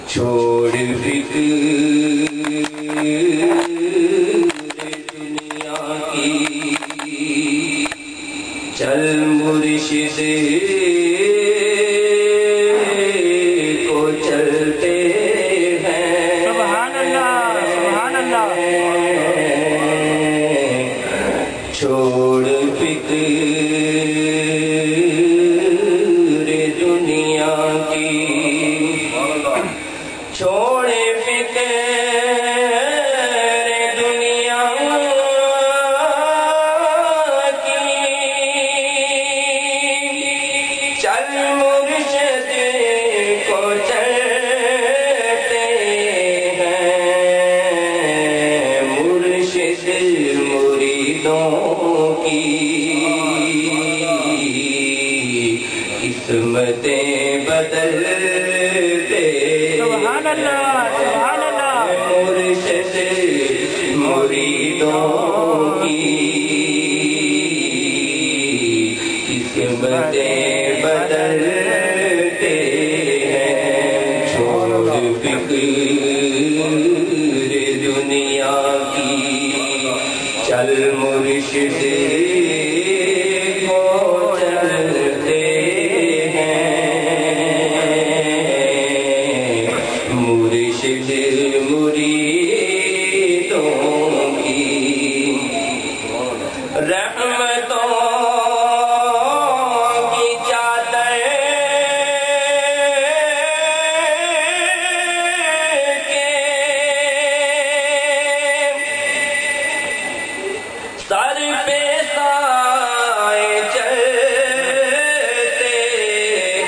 چھوڑ فکر دنیا کی چل مرشد کو چلتے ہیں سبحان اللہ سبحان اللہ چھوڑ فکر دنیا کی چھوڑ فکر دنیا کی چل مرشد کو چلتے ہیں مرشد مریدوں کی قسمتیں بدلتے سبحان اللہ سبحان اللہ مرشد مریدوں کی قسمتیں بدلتے ہیں چھوڑ فکر دنیا کی چل مرشد کو چلتے ہیں مرشد مریدوں کی رحمتوں کی چادر کے سر پہ سائے چلتے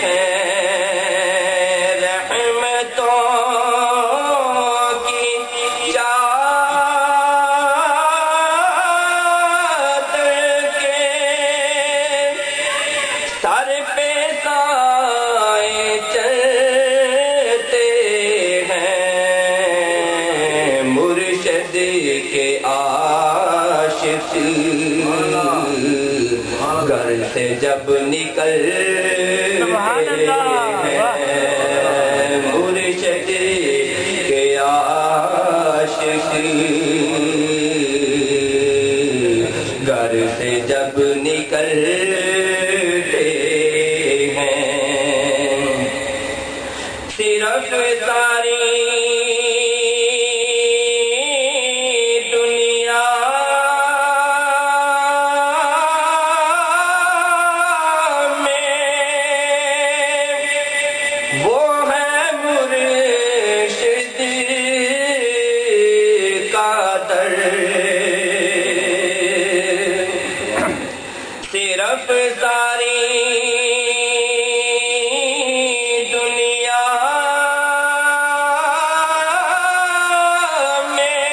ہیں رحمتوں کی چادر مرشد کے عاشق گھر سے جب نکلتے ہیں مرشد کے عاشق گھر سے جب نکلتے ہیں صرف ساری صرف ساری دنیا میں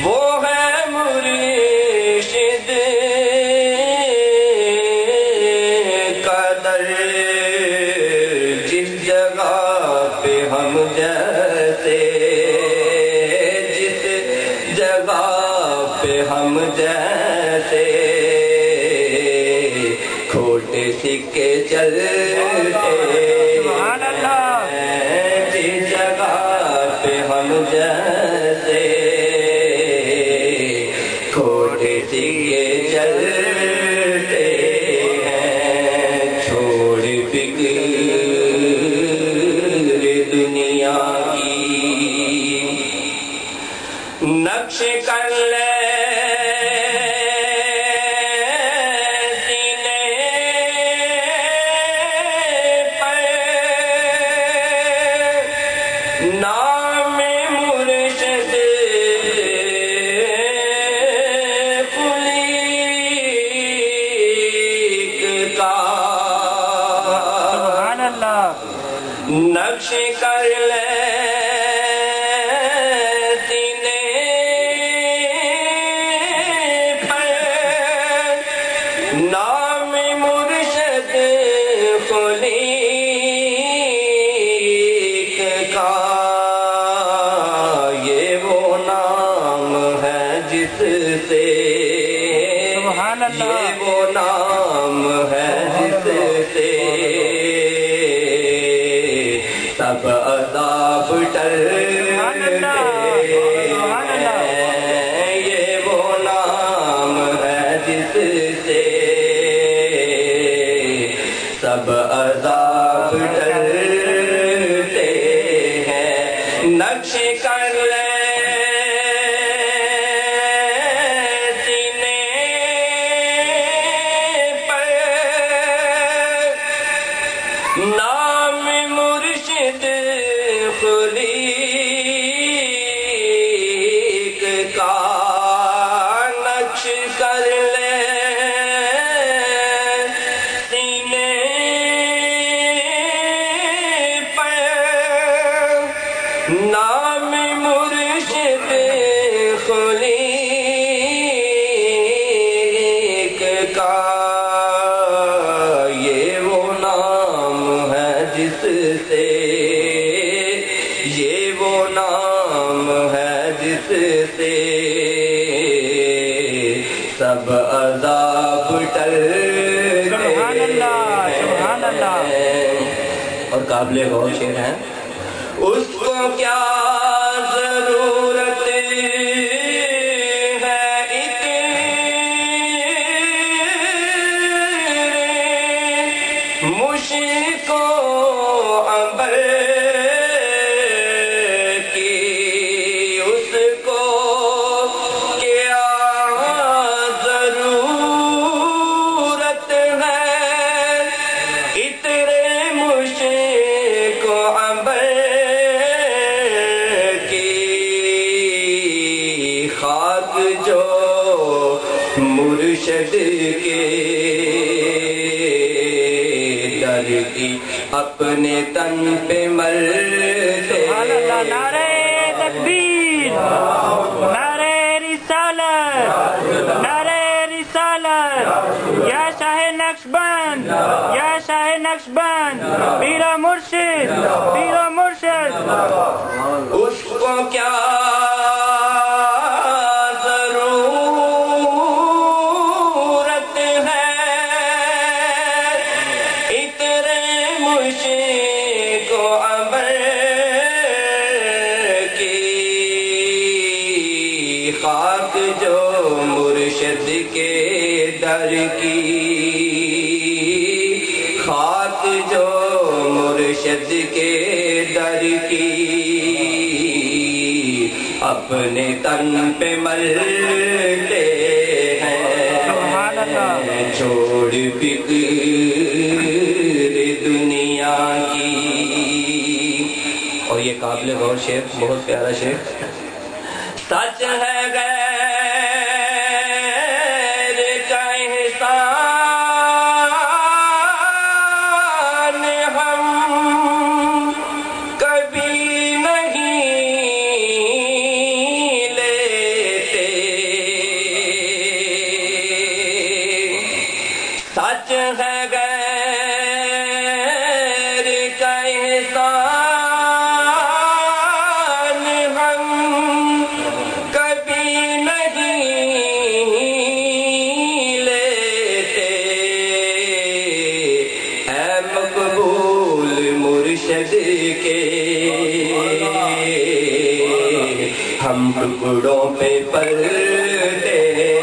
وہ ہے مرشد کا در جس جگہ پہ ہم جیسے جس جگہ پہ ہم جیسے کھوٹے سکے چلتے ہیں جس جگہ پہ ہم جیسے کھوٹے سکے چلتے ہیں چھوڑ فکر دنیا کی نقش کر لے نام مرشد خلیق کا سبحان اللہ نقش کر لے سینے پر نام مرشد خلیق کا جس سے سبحان اللہ یہ وہ نام ہے جس سے سب عذاب ٹلتے ہیں یہ وہ نام ہے جس سے سب عذاب ٹلتے ہیں نقش کر لے نام مرشد خلیق کا نقش کر لے سینے پر نام مرشد خلیق کا جس سے یہ وہ نام ہے جس سے سب عذاب ٹلتے سبحان اللہ سبحان اللہ اور قابل غور شعر ہیں اس کو کیا ضرورت مشکو عنبر کی اس کو کیا ضرورت ہے اتنے مشکو عنبر کی خاک جو مرشد کے کی اپنے تن پہ ملتے نعرہ تکبیر نعرہ رسالت نعرہ رسالت یا شاہ نقشبند یا شاہ نقشبند پیر و مرشد پیر و مرشد اس کو کیا ضرورت ہے عطر مشک و عنبر کی، خاک جو مرشد کے در کی، خاک جو مرشد کے در کی، اپنے تن پہ ملتے ہیں چھوڑ فکر دنیا کی۔ اور یہ قابل غور شعر، بہت پیارا شعر۔ سچ ہے غیر کا احسان ہم کبھی نہیں لیتے، سچ ہے غیر کا احسان ہم کبھی نہیں لیتے، اے مقبول مرشد کے ہم ٹکڑوں پہ پلتے ہیں،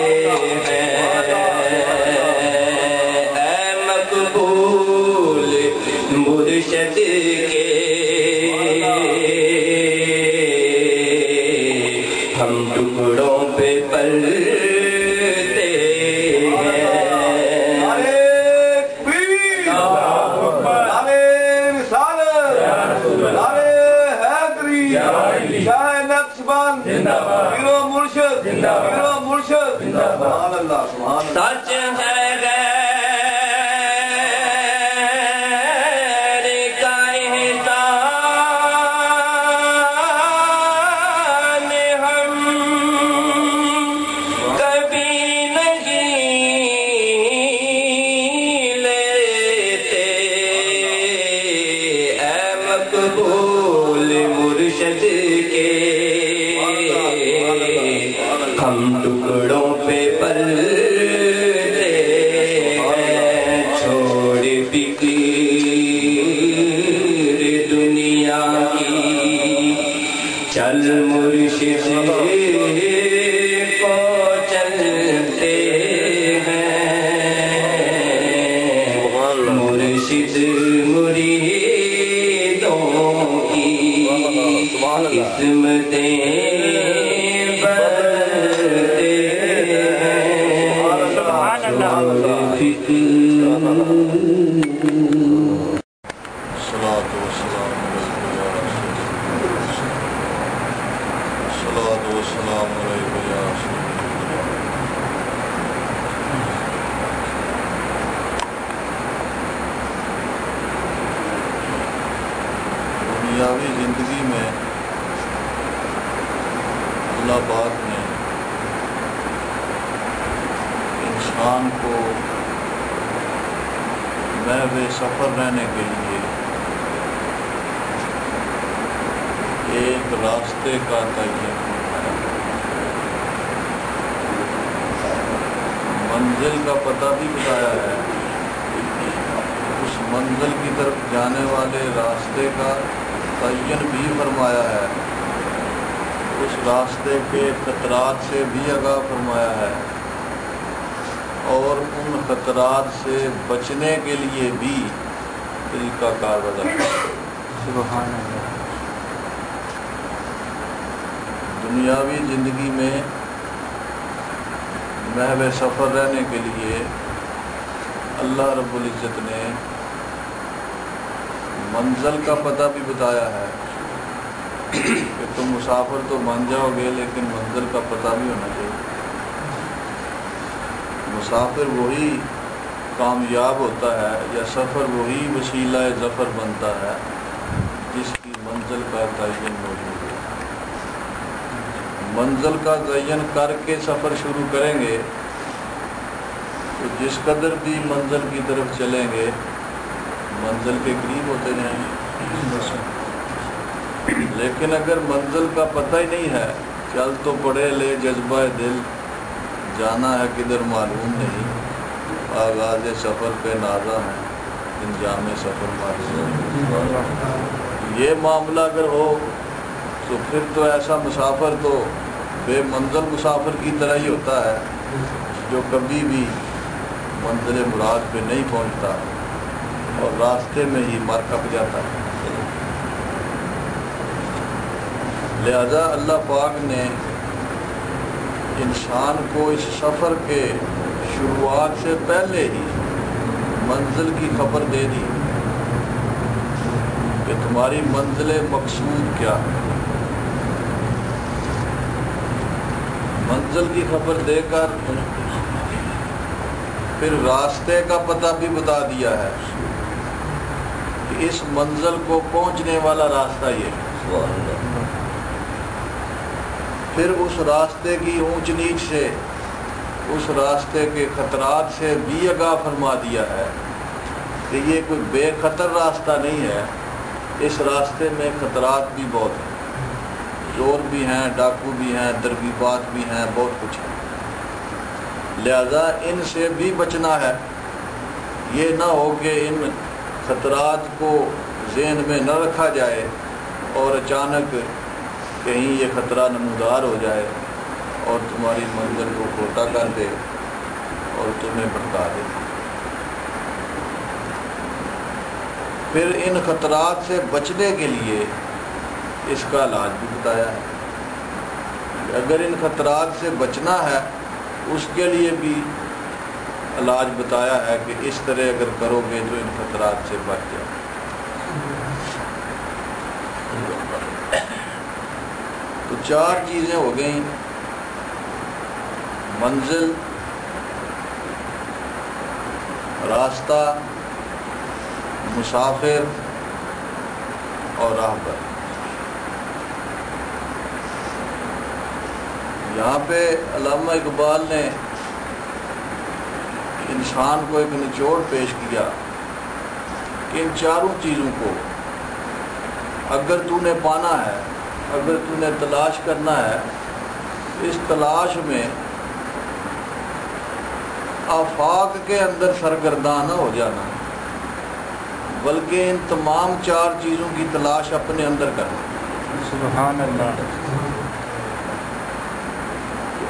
اے مقبول مرشد کے ہم ٹکڑوں پہ پلتے ہیں۔ سچ ہے غیر کا احسان ہم کبھی نہیں لیتے، اے مقبول مرشد کے ہم ٹکڑوں پہ پلتے ہیں، چھوڑ فکر دنیا کی، چل مرشد کو چلتے ہیں، مرشد مریدوں کی قسمتیں بدلتے ہیں، چھوڑ دنیاوی زندگی میں اللہ پاک نے انسان کو محو سفر رہنے کے لیے ایک راستے کا تعین فرمایا، منزل کا پتہ بھی بتایا ہے، اس منزل کی طرف جانے والے راستے کا تعین بھی فرمایا ہے، اس راستے کے خطرات سے بھی آگاہ فرمایا ہے، اور ان خطرات سے بچنے کے لیے بھی طریقہ کار بتایا۔ سبحان اللہ۔ دنیاوی زندگی میں محو سفر رہنے کے لیے اللہ رب العزت نے منزل کا پتہ بھی بتایا ہے کہ تم مسافر تو بن جاؤ گے لیکن منزل کا پتہ بھی ہونا چاہیے۔ مسافر وہی کامیاب ہوتا ہے یا سفر وہی وسیلہ ظفر بنتا ہے جس کی منزل کا تعین موجود ہے۔ منزل کا تعین کر کے سفر شروع کریں گے تو جس قدر بھی منزل کی طرف چلیں گے منزل کے قریب ہوتے جائیں گے۔ لیکن اگر منزل کا پتہ ہی نہیں ہے، چل تو پڑے لے جذبہ دل، جانا ہے کدھر معلوم نہیں، آغاز سفر پہ نازا ہے، انجام سفر معلوم نہیں۔ یہ معاملہ اگر ہو تو پھر تو ایسا مسافر تو بے منزل مسافر کی طرح ہی ہوتا ہے، جو کبھی بھی منزل مراد پہ نہیں پہنچتا اور راستے میں ہی مر کپ جاتا ہے۔ لہذا اللہ پاک نے انسان کو اس سفر کے شروعات سے پہلے ہی منزل کی خبر دے دی کہ تمہاری منزل مقصود کیا ہے۔ منزل کی خبر دے کر پھر راستے کا پتہ بھی بتا دیا ہے کہ اس منزل کو پہنچنے والا راستہ یہ ہے۔ پھر اس راستے کی اونچ نیچ سے، اس راستے کے خطرات سے بھی آگاہ فرما دیا ہے کہ یہ کوئی بے خطر راستہ نہیں ہے، اس راستے میں خطرات بھی بہت ہیں، چور بھی ہیں، ڈاکو بھی ہیں، ترغیبات بھی ہیں، بہت کچھ ہے۔ لہذا ان سے بھی بچنا ہے، یہ نہ ہو کہ ان خطرات کو ذہن میں نہ رکھا جائے اور اچانک کہیں یہ خطرہ نمودار ہو جائے اور تمہاری منزل کو کھوٹا کر دے اور تمہیں بھٹکا دے۔ پھر ان خطرات سے بچنے کے لیے اس کا علاج بھی بتایا ہے کہ اگر ان خطرات سے بچنا ہے اس کے لیے بھی علاج بتایا ہے کہ اس طرح اگر کرو گے تو ان خطرات سے بچ جاؤ۔ تو 4 چیزیں ہو گئیں: منزل، راستہ، مسافر اور راہبر۔ یہاں پہ علامہ اقبال نے انسان کو ایک نچوڑ پیش کیا کہ ان 4 چیزوں کو اگر تو نے پانا ہے، اگر تو نے تلاش کرنا ہے، اس تلاش میں آفاق کے اندر سرگرداں نہ ہو جانا، بلکہ ان تمام 4 چیزوں کی تلاش اپنے اندر کرنا۔ سبحان اللہ۔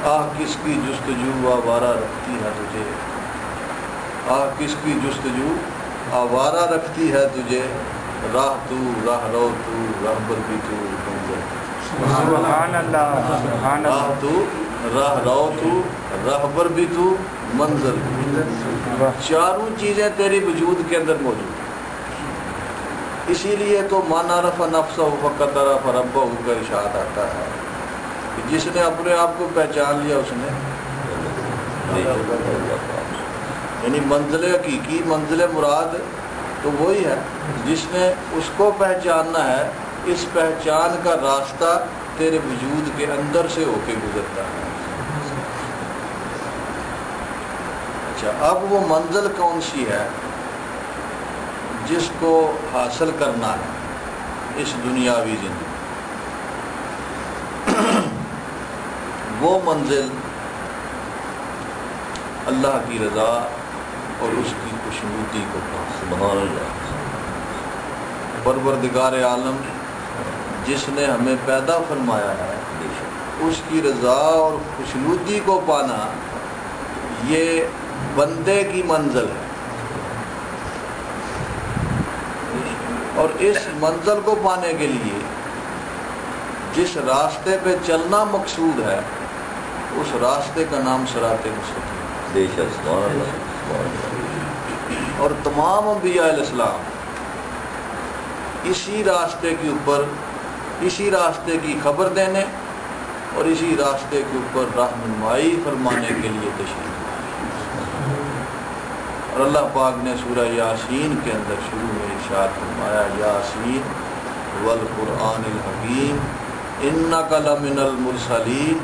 آہ کس کی جستجو آوارہ رکھتی ہے تجھے، آہ کس کی جستجو آوارہ رکھتی ہے تجھے، راہ تو، راہ رو تو، راہبر بھی تو، منزل۔ سبحان اللہ، سبحان راہ اللہ۔ تو، راہ رو تو، راہبر بھی تو، منزل بھی۔ 4 چیزیں تیری وجود کے اندر موجود ہیں۔ اسی لیے تو من عرف نفسہ فقد عرف ربہ کا ارشاد آتا ہے کہ جس نے اپنے آپ کو پہچان لیا اس نے، یعنی منزل حقیقی، منزل مراد تو وہی ہے جس نے اس کو پہچاننا ہے۔ اس پہچان کا راستہ تیرے وجود کے اندر سے ہو کے گزرتا ہے۔ اچھا، اب وہ منزل کون سی ہے جس کو حاصل کرنا ہے اس دنیاوی زندگی؟ وہ منزل اللہ کی رضا اور اس کی خوشنودی کو پانا۔ سبحان اللہ۔ پروردگار عالم جس نے ہمیں پیدا فرمایا ہے، اس کی رضا اور خوشنودی کو پانا یہ بندے کی منزل ہے، اور اس منزل کو پانے کے لیے جس راستے پہ چلنا مقصود ہے اس راستے کا نام صراط مستقیم۔ بے شک، سبحان اللہ۔ اور تمام انبیاء علیہ السلام اسی راستے کے اوپر، اسی راستے کی خبر دینے اور اسی راستے کے اوپر رہنمائی فرمانے کے لیے تشریف لائے۔ اور اللہ پاک نے سورہ یاسین کے اندر شروع میں ارشاد فرمایا، یاسین والقرآن الحکیم انک لمن المرسلین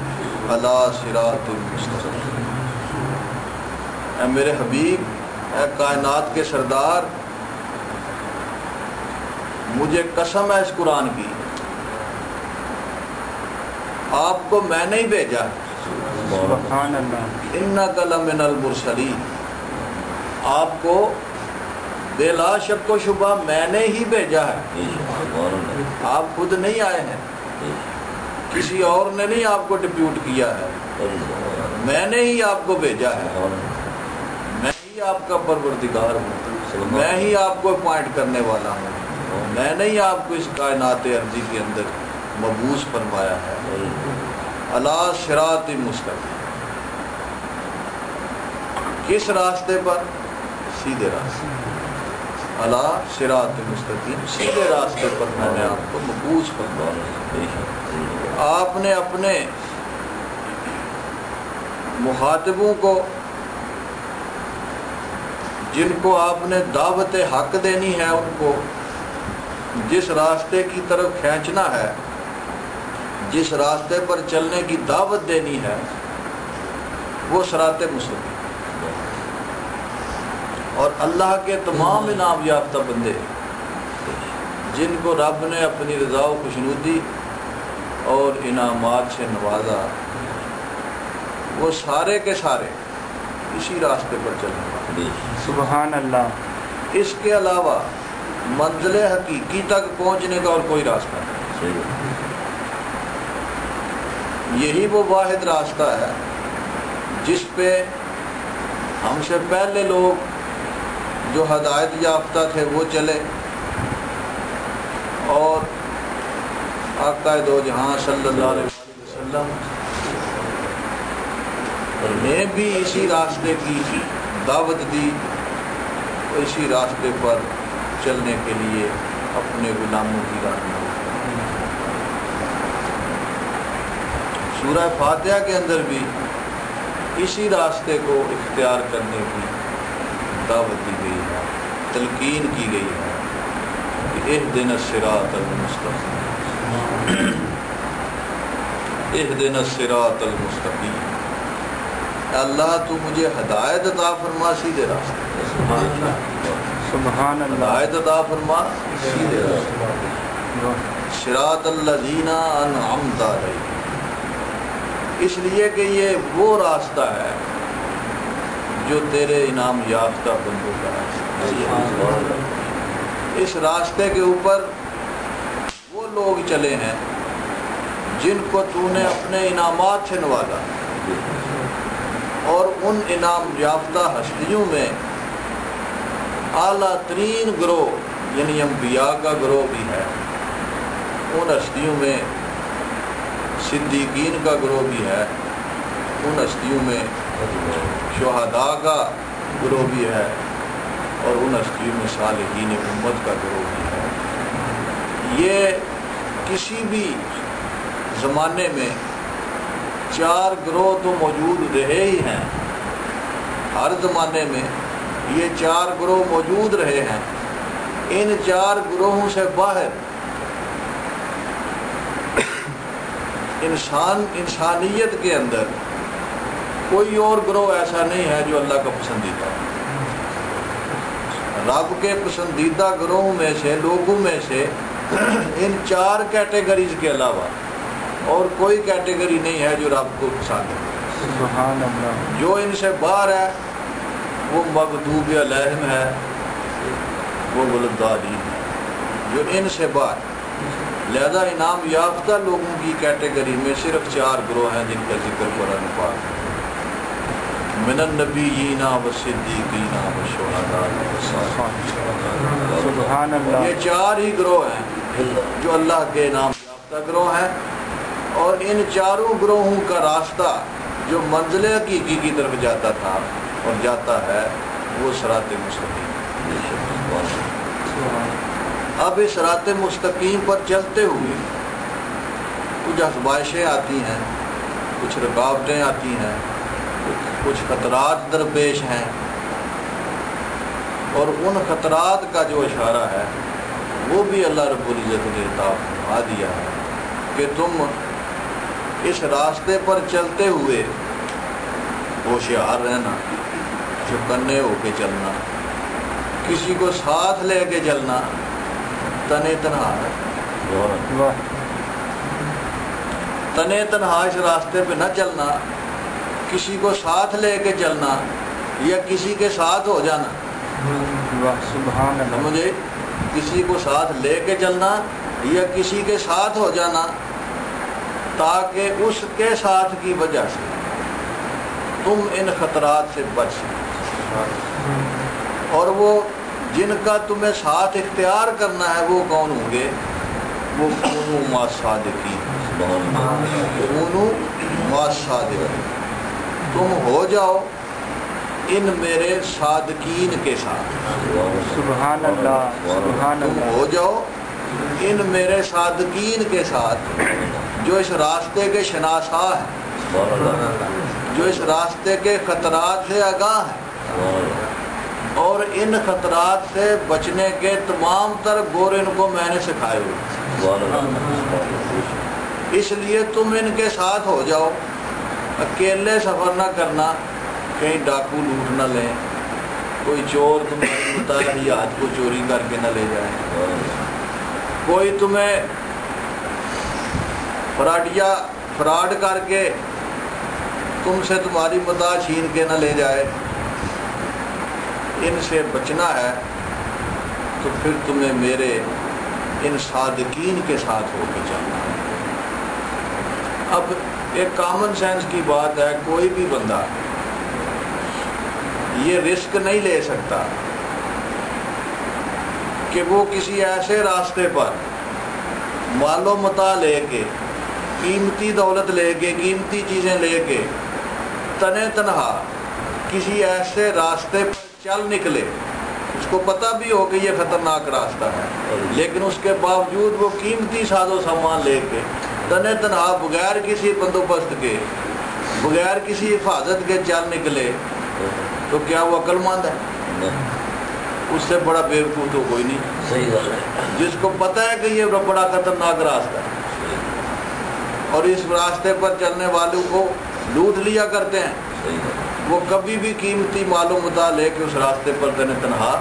علی صراط مستقیم۔ اے میرے حبیب، اے کائنات کے سردار، مجھے قسم ہے اس قرآن کی آپ کو میں نے ہی بھیجا ہے۔ سبحان اللہ انک لمن المرسلین، آپ کو بلا شک و شبہ میں نے ہی بھیجا ہے، آپ خود نہیں آئے ہیں، کسی اور نے نہیں آپ کو ڈپیوٹ کیا ہے، میں نے ہی آپ کو بھیجا ہے، میں ہی آپ کا پروردگار ہوں، میں ہی آپ کو اپوائنٹ کرنے والا ہوں، میں نے ہی آپ کو اس کائنات ارضی کے اندر مبعوث فرمایا ہے۔ علی صراط مستقیم، کس راستے پر؟ سیدھے راستے، علی صراط مستقیم، سیدھے راستے پر میں نے آپ کو مبعوث فرمایا۔ آپ نے اپنے مخاطبوں کو، جن کو آپ نے دعوت حق دینی ہے، ان کو جس راستے کی طرف کھینچنا ہے، جس راستے پر چلنے کی دعوت دینی ہے، وہ صراط مستقیم۔ اور اللہ کے تمام انعام یافتہ بندے جن کو رب نے اپنی رضا و خوشنودی اور انعامات سے نوازا، وہ سارے کے سارے اسی راستے پر چلیں۔ سبحان اللہ اس کے علاوہ منزل حقیقی تک پہنچنے کا اور کوئی راستہ نہیں۔ یہی وہ واحد راستہ ہے جس پہ ہم سے پہلے لوگ جو ہدایت یافتہ تھے وہ چلے، اور آقا دو جہاں صلی اللہ علیہ وسلم نے بھی اسی راستے کی دعوت دی، اسی راستے پر چلنے کے لیے اپنے غلاموں کی رہنمائی۔ سورہ فاتحہ کے اندر بھی اسی راستے کو اختیار کرنے کی دعوت دی گئی ہے، تلقین کی گئی ہے کہ اہدنا الصراط المستقیم، اہدنا الصراط المستقیم، اللہ تو مجھے ہدایت عطا فرما سیدھے راستے، سبحان اللہ ہدایت عطا فرما سیدھے راستے، صراط الذین انعمت علیہم، اس لیے کہ یہ وہ راستہ ہے جو تیرے انعام یافتہ بندوں کا راستہ ہے۔ اس راستے کے اوپر وہ لوگ چلے ہیں جن کو تو نے اپنے انعامات سے نوازا، اور ان انعام یافتہ ہستیوں میں اعلیٰ ترین گروہ یعنی انبیاء کا گروہ بھی ہے، ان ہستیوں میں صدیقین کا گروہ بھی ہے، ان ہستیوں میں شہداء کا گروہ بھی ہے، اور ان ہستیوں میں صالحین امت کا گروہ بھی ہے۔ یہ کسی بھی زمانے میں چار گروہ تو موجود رہے ہی ہیں، ہر زمانے میں یہ چار گروہ موجود رہے ہیں۔ ان چار گروہوں سے باہر انسانیت کے اندر کوئی اور گروہ ایسا نہیں ہے جو اللہ کا پسندیدہ ہے۔ رب کے پسندیدہ گروہوں میں سے، لوگوں میں سے ان چار کیٹیگریز کے علاوہ اور کوئی کیٹیگری نہیں ہے جو رب کو پسند ہے۔ سبحان اللہ جو ان سے باہر ہے وہ مغضوب علیہم ہے، وہ والضالین ہے، جو ان سے باہر۔ لہذا انعام یافتہ لوگوں کی کیٹیگری میں صرف چار گروہ ہیں جن کا ذکر قرآن پاک ہے، من النبیین والصدیقین والشہداء والصالحین۔ سبحان اللہ یہ چار ہی گروہ ہیں جو اللہ کے انعام یافتہ گروہ ہیں، اور ان چاروں گروہوں کا راستہ جو منزل حقیقی کی طرف جاتا تھا اور جاتا ہے وہ صراط مستقیم۔ اب اس صراط مستقیم پر چلتے ہوئے کچھ آزمائشیں آتی ہیں، کچھ رکاوٹیں آتی ہیں، کچھ خطرات درپیش ہیں، اور ان خطرات کا جو اشارہ ہے وہ بھی اللہ رب العزت نے عطا فرما دیا ہے کہ تم اس راستے پر چلتے ہوئے ہوشیار رہنا، چوکنے ہو کے چلنا، کسی کو ساتھ لے کے چلنا، تنے تنہا ہے۔ واہ تنے تنہا اس راستے پہ نہ چلنا، کسی کو ساتھ لے کے چلنا یا کسی کے ساتھ ہو جانا۔ واہ سبحان اللہ، سمجھے؟ کسی کو ساتھ لے کے چلنا یا کسی کے ساتھ ہو جانا، تاکہ اس کے ساتھ کی وجہ سے تم ان خطرات سے بچ سکو۔ اور وہ جن کا تمہیں ساتھ اختیار کرنا ہے وہ کون ہوں گے؟ وہ کونوا مع الصادقین، کونوا مع الصادقین، تم ہو جاؤ ان میرے صادقین کے ساتھ، سبحان اللہ، سبحان تم اللہ، ہو جاؤ ان میرے صادقین کے ساتھ جو اس راستے کے شناسا ہیں، جو اس راستے کے خطرات سے آگاہ ہیں، اور ان خطرات سے بچنے کے تمام تر گور ان کو میں نے سکھائے ہوئے، اس لیے تم ان کے ساتھ ہو جاؤ۔ اکیلے سفر نہ کرنا، کہیں ڈاکو لوٹ نہ لیں، کوئی چور تمہاری متعلقات کو چوری کر کے نہ لے جائے، کوئی تمہیں فراڈ کر کے تم سے تمہاری متاع چھین کے نہ لے جائے۔ ان سے بچنا ہے تو پھر تمہیں میرے ان صادقین کے ساتھ ہو کے چلنا ہے۔ اب ایک کامن سینس کی بات ہے، کوئی بھی بندہ یہ رسک نہیں لے سکتا کہ وہ کسی ایسے راستے پر مال و متاع لے کے، قیمتی دولت لے کے، قیمتی چیزیں لے کے تنے تنہا کسی ایسے راستے پر چل نکلے، اس کو پتہ بھی ہو کہ یہ خطرناک راستہ ہے، لیکن اس کے باوجود وہ قیمتی ساز و سامان لے کے تنے تنہا بغیر کسی بندوبست کے، بغیر کسی حفاظت کے چل نکلے، تو کیا وہ عقل مند ہے؟ اس سے بڑا بیوقوف تو کوئی نہیں۔ صحیح بات ہے۔ جس کو پتہ ہے کہ یہ بڑا خطرناک راستہ ہے اور اس راستے پر چلنے والوں کو لوٹ لیا کرتے ہیں، وہ کبھی بھی قیمتی مال و متاع لے کے اس راستے پر تنہا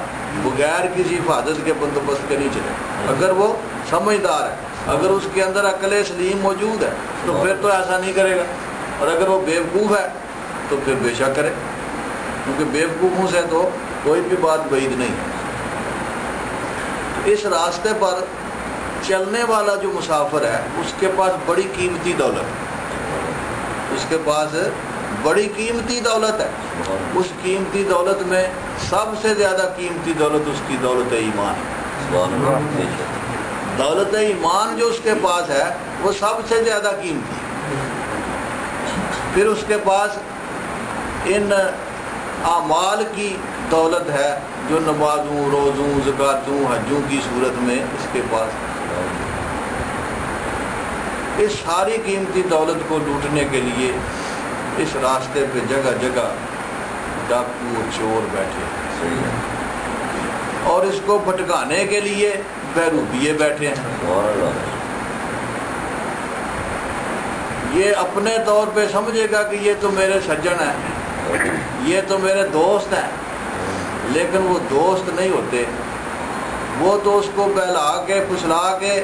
بغیر کسی حفاظت کے بندوبست کے نہیں چلے۔ اگر وہ سمجھدار ہے، اگر اس کے اندر عقل سلیم موجود ہے تو پھر تو ایسا نہیں کرے گا، اور اگر وہ بیوقوف ہے تو پھر بے شک کرے، کیونکہ بیوقوفوں سے تو کوئی بھی بات بعید نہیں ہے۔ اس راستے پر چلنے والا جو مسافر ہے اس کے پاس بڑی قیمتی دولت ہے، اس کے پاس بڑی قیمتی دولت ہے۔ اس قیمتی دولت میں سب سے زیادہ قیمتی دولت اس کی دولت ایمان ہے۔ دولت ایمان جو اس کے پاس ہے وہ سب سے زیادہ قیمتی ہے۔ پھر اس کے پاس ان اعمال کی دولت ہے جو نمازوں، روزوں، زکاتوں، حجوں کی صورت میں اس کے پاس۔ اس ساری قیمتی دولت کو لوٹنے کے لیے اس راستے پہ جگہ جگہ ڈاکو اور چور بیٹھے، اور اس کو بھٹکانے کے لیے بہروپیے بیٹھے ہیں۔ یہ اپنے طور پہ سمجھے گا کہ یہ تو میرے سجن ہیں، یہ تو میرے دوست ہیں، لیکن وہ دوست نہیں ہوتے، وہ تو اس کو بہلا کے پھسلا کے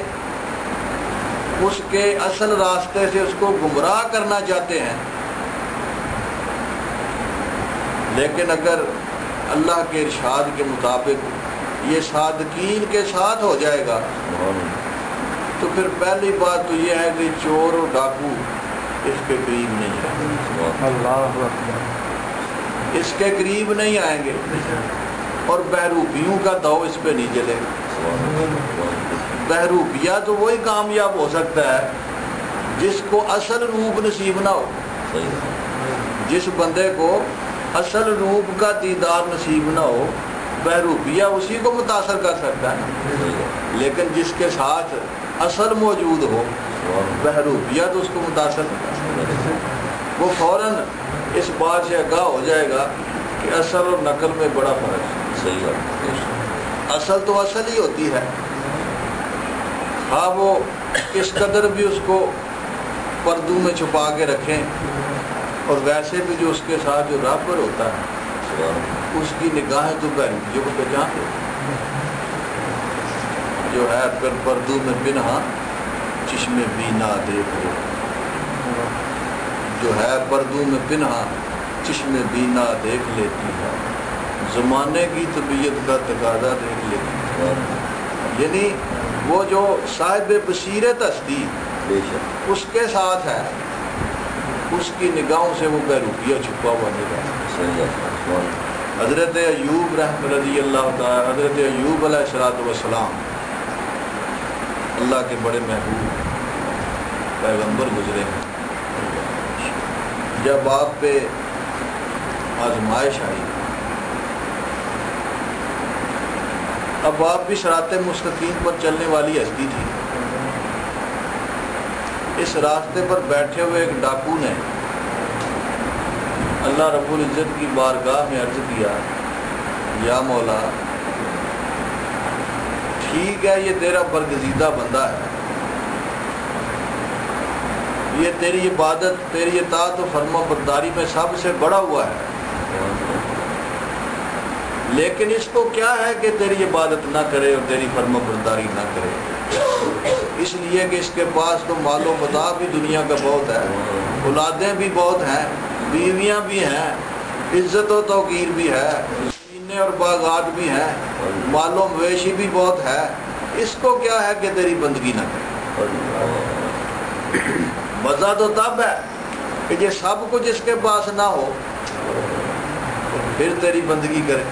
اس کے اصل راستے سے اس کو گمراہ کرنا چاہتے ہیں۔ لیکن اگر اللہ کے ارشاد کے مطابق یہ صادقین کے ساتھ ہو جائے گا تو پھر پہلی بات تو یہ ہے کہ چور و ڈاکو اس کے قریب نہیں جائیں، اللہ اکبر، اس کے قریب نہیں آئیں گے، اور بہروپیوں کا دو اس پہ نہیں چلے گا۔ بہروپیہ تو وہی کامیاب ہو سکتا ہے جس کو اصل روپ نصیب نہ ہو۔ جس بندے کو اصل روپ کا دیدار نصیب نہ ہو، بہروپیہ اسی کو متاثر کر سکتا ہے، لیکن جس کے ساتھ اصل موجود ہو بہروپیہ تو اس کو متاثر نہیں کر سکتا۔ وہ فوراً اس بات سے آگاہ ہو جائے گا کہ اصل اور نقل میں بڑا فرق ہے۔ اصل تو اصل ہی ہوتی ہے، ہاں وہ کس قدر بھی اس کو پردوں میں چھپا کے رکھیں، اور ویسے بھی جو اس کے ساتھ جو رابر ہوتا ہے اس کی نگاہیں تو بہروپیوں کو پہچان دے، جو ہے پھر پردوں میں بنہا چشمے بینا دیکھ لو، جو ہے پردوں میں پنہا چشم بینا دیکھ لیتی ہے، زمانے کی طبیعت کا تقاضا دیکھ لیتی ہے. یعنی وہ جو صاحب بصیرت ہستی اس کے ساتھ ہے، اس کی نگاہوں سے وہ بیروپیہ چھپا ہوا نگاہ. حضرت ایوب رضی اللہ تعالی، حضرت ایوب علیہ السلام اللہ کے بڑے محبوب پیغمبر گزرے ہیں. جب آپ پہ آزمائش آئی، اب آپ بھی صراط مستقیم پر چلنے والی ہستی تھی. اس راستے پر بیٹھے ہوئے ایک ڈاکو نے اللہ رب العزت کی بارگاہ میں عرض کیا، یا مولا ٹھیک ہے یہ تیرا برگزیدہ بندہ ہے، یہ تیری عبادت تیری اطاعت و فرما برداری میں سب سے بڑا ہوا ہے، لیکن اس کو کیا ہے کہ تیری عبادت نہ کرے اور تیری فرما برداری نہ کرے؟ اس لیے کہ اس کے پاس تو مال و متاع بھی دنیا کا بہت ہے، اولادیں بھی بہت ہیں، بیویاں بھی ہیں، عزت و توقیر بھی ہے، زمینیں اور باغات بھی ہیں، مال و مویشی بھی بہت ہے، اس کو کیا ہے کہ تیری بندگی نہ کرے؟ مزہ تو تب ہے کہ یہ سب کچھ اس کے پاس نہ ہو پھر تیری بندگی کرے.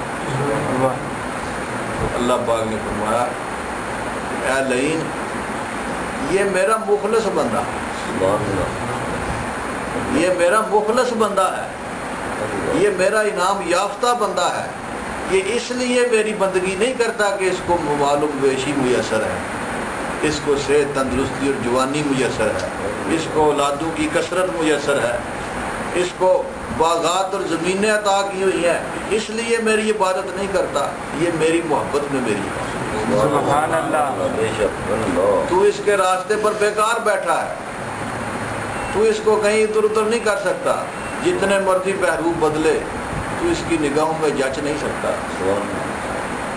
اللہ پاک نے فرمایا اے لعین یہ میرا مخلص بندہ، یہ میرا مخلص بندہ ہے، یہ میرا انعام یافتہ بندہ ہے، یہ اس لیے میری بندگی نہیں کرتا کہ اس کو معلوم ویشی میسر ہے، اس کو صحت تندرستی اور جوانی میسر ہے، اس کو اولادوں کی کثرت میسر ہے، اس کو باغات اور زمینیں عطا کی ہوئی ہیں، اس لیے میری عبادت نہیں کرتا، یہ میری محبت میں میری عبادت. سبحان اللہ. تو اس کے راستے پر بیکار بیٹھا ہے، تو اس کو کہیں ادھر ادھر نہیں کر سکتا، جتنے مرضی بہروپ بدلے تو اس کی نگاہوں میں جچ نہیں سکتا.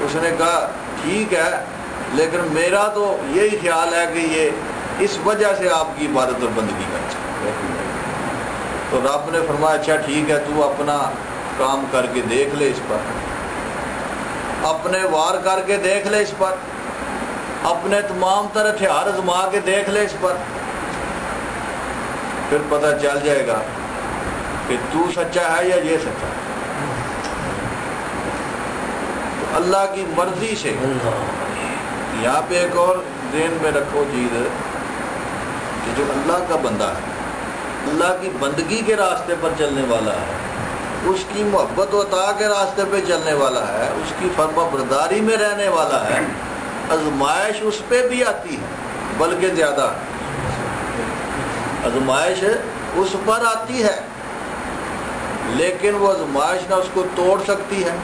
اس نے کہا ٹھیک ہے لیکن میرا تو یہی خیال ہے کہ یہ اس وجہ سے آپ کی عبادت اور بندگی کرتا ہے. تو رب نے فرمایا اچھا ٹھیک ہے تو اپنا کام کر کے دیکھ لے، اس پر اپنے وار کر کے دیکھ لے، اس پر اپنے تمام تر ہتھیار آزما کے دیکھ لے، اس پر پھر پتہ چل جائے گا کہ تو سچا ہے یا یہ سچا ہے. تو اللہ کی مرضی سے یہاں پہ ایک اور ذہن میں رکھو چیز کہ جو اللہ کا بندہ ہے، اللہ کی بندگی کے راستے پر چلنے والا ہے، اس کی محبت و عطا کے راستے پہ چلنے والا ہے، اس کی فرما برداری میں رہنے والا ہے، آزمائش اس پہ بھی آتی ہے بلکہ زیادہ آزمائش اس پر آتی ہے، لیکن وہ آزمائش نہ اس کو توڑ سکتی ہے،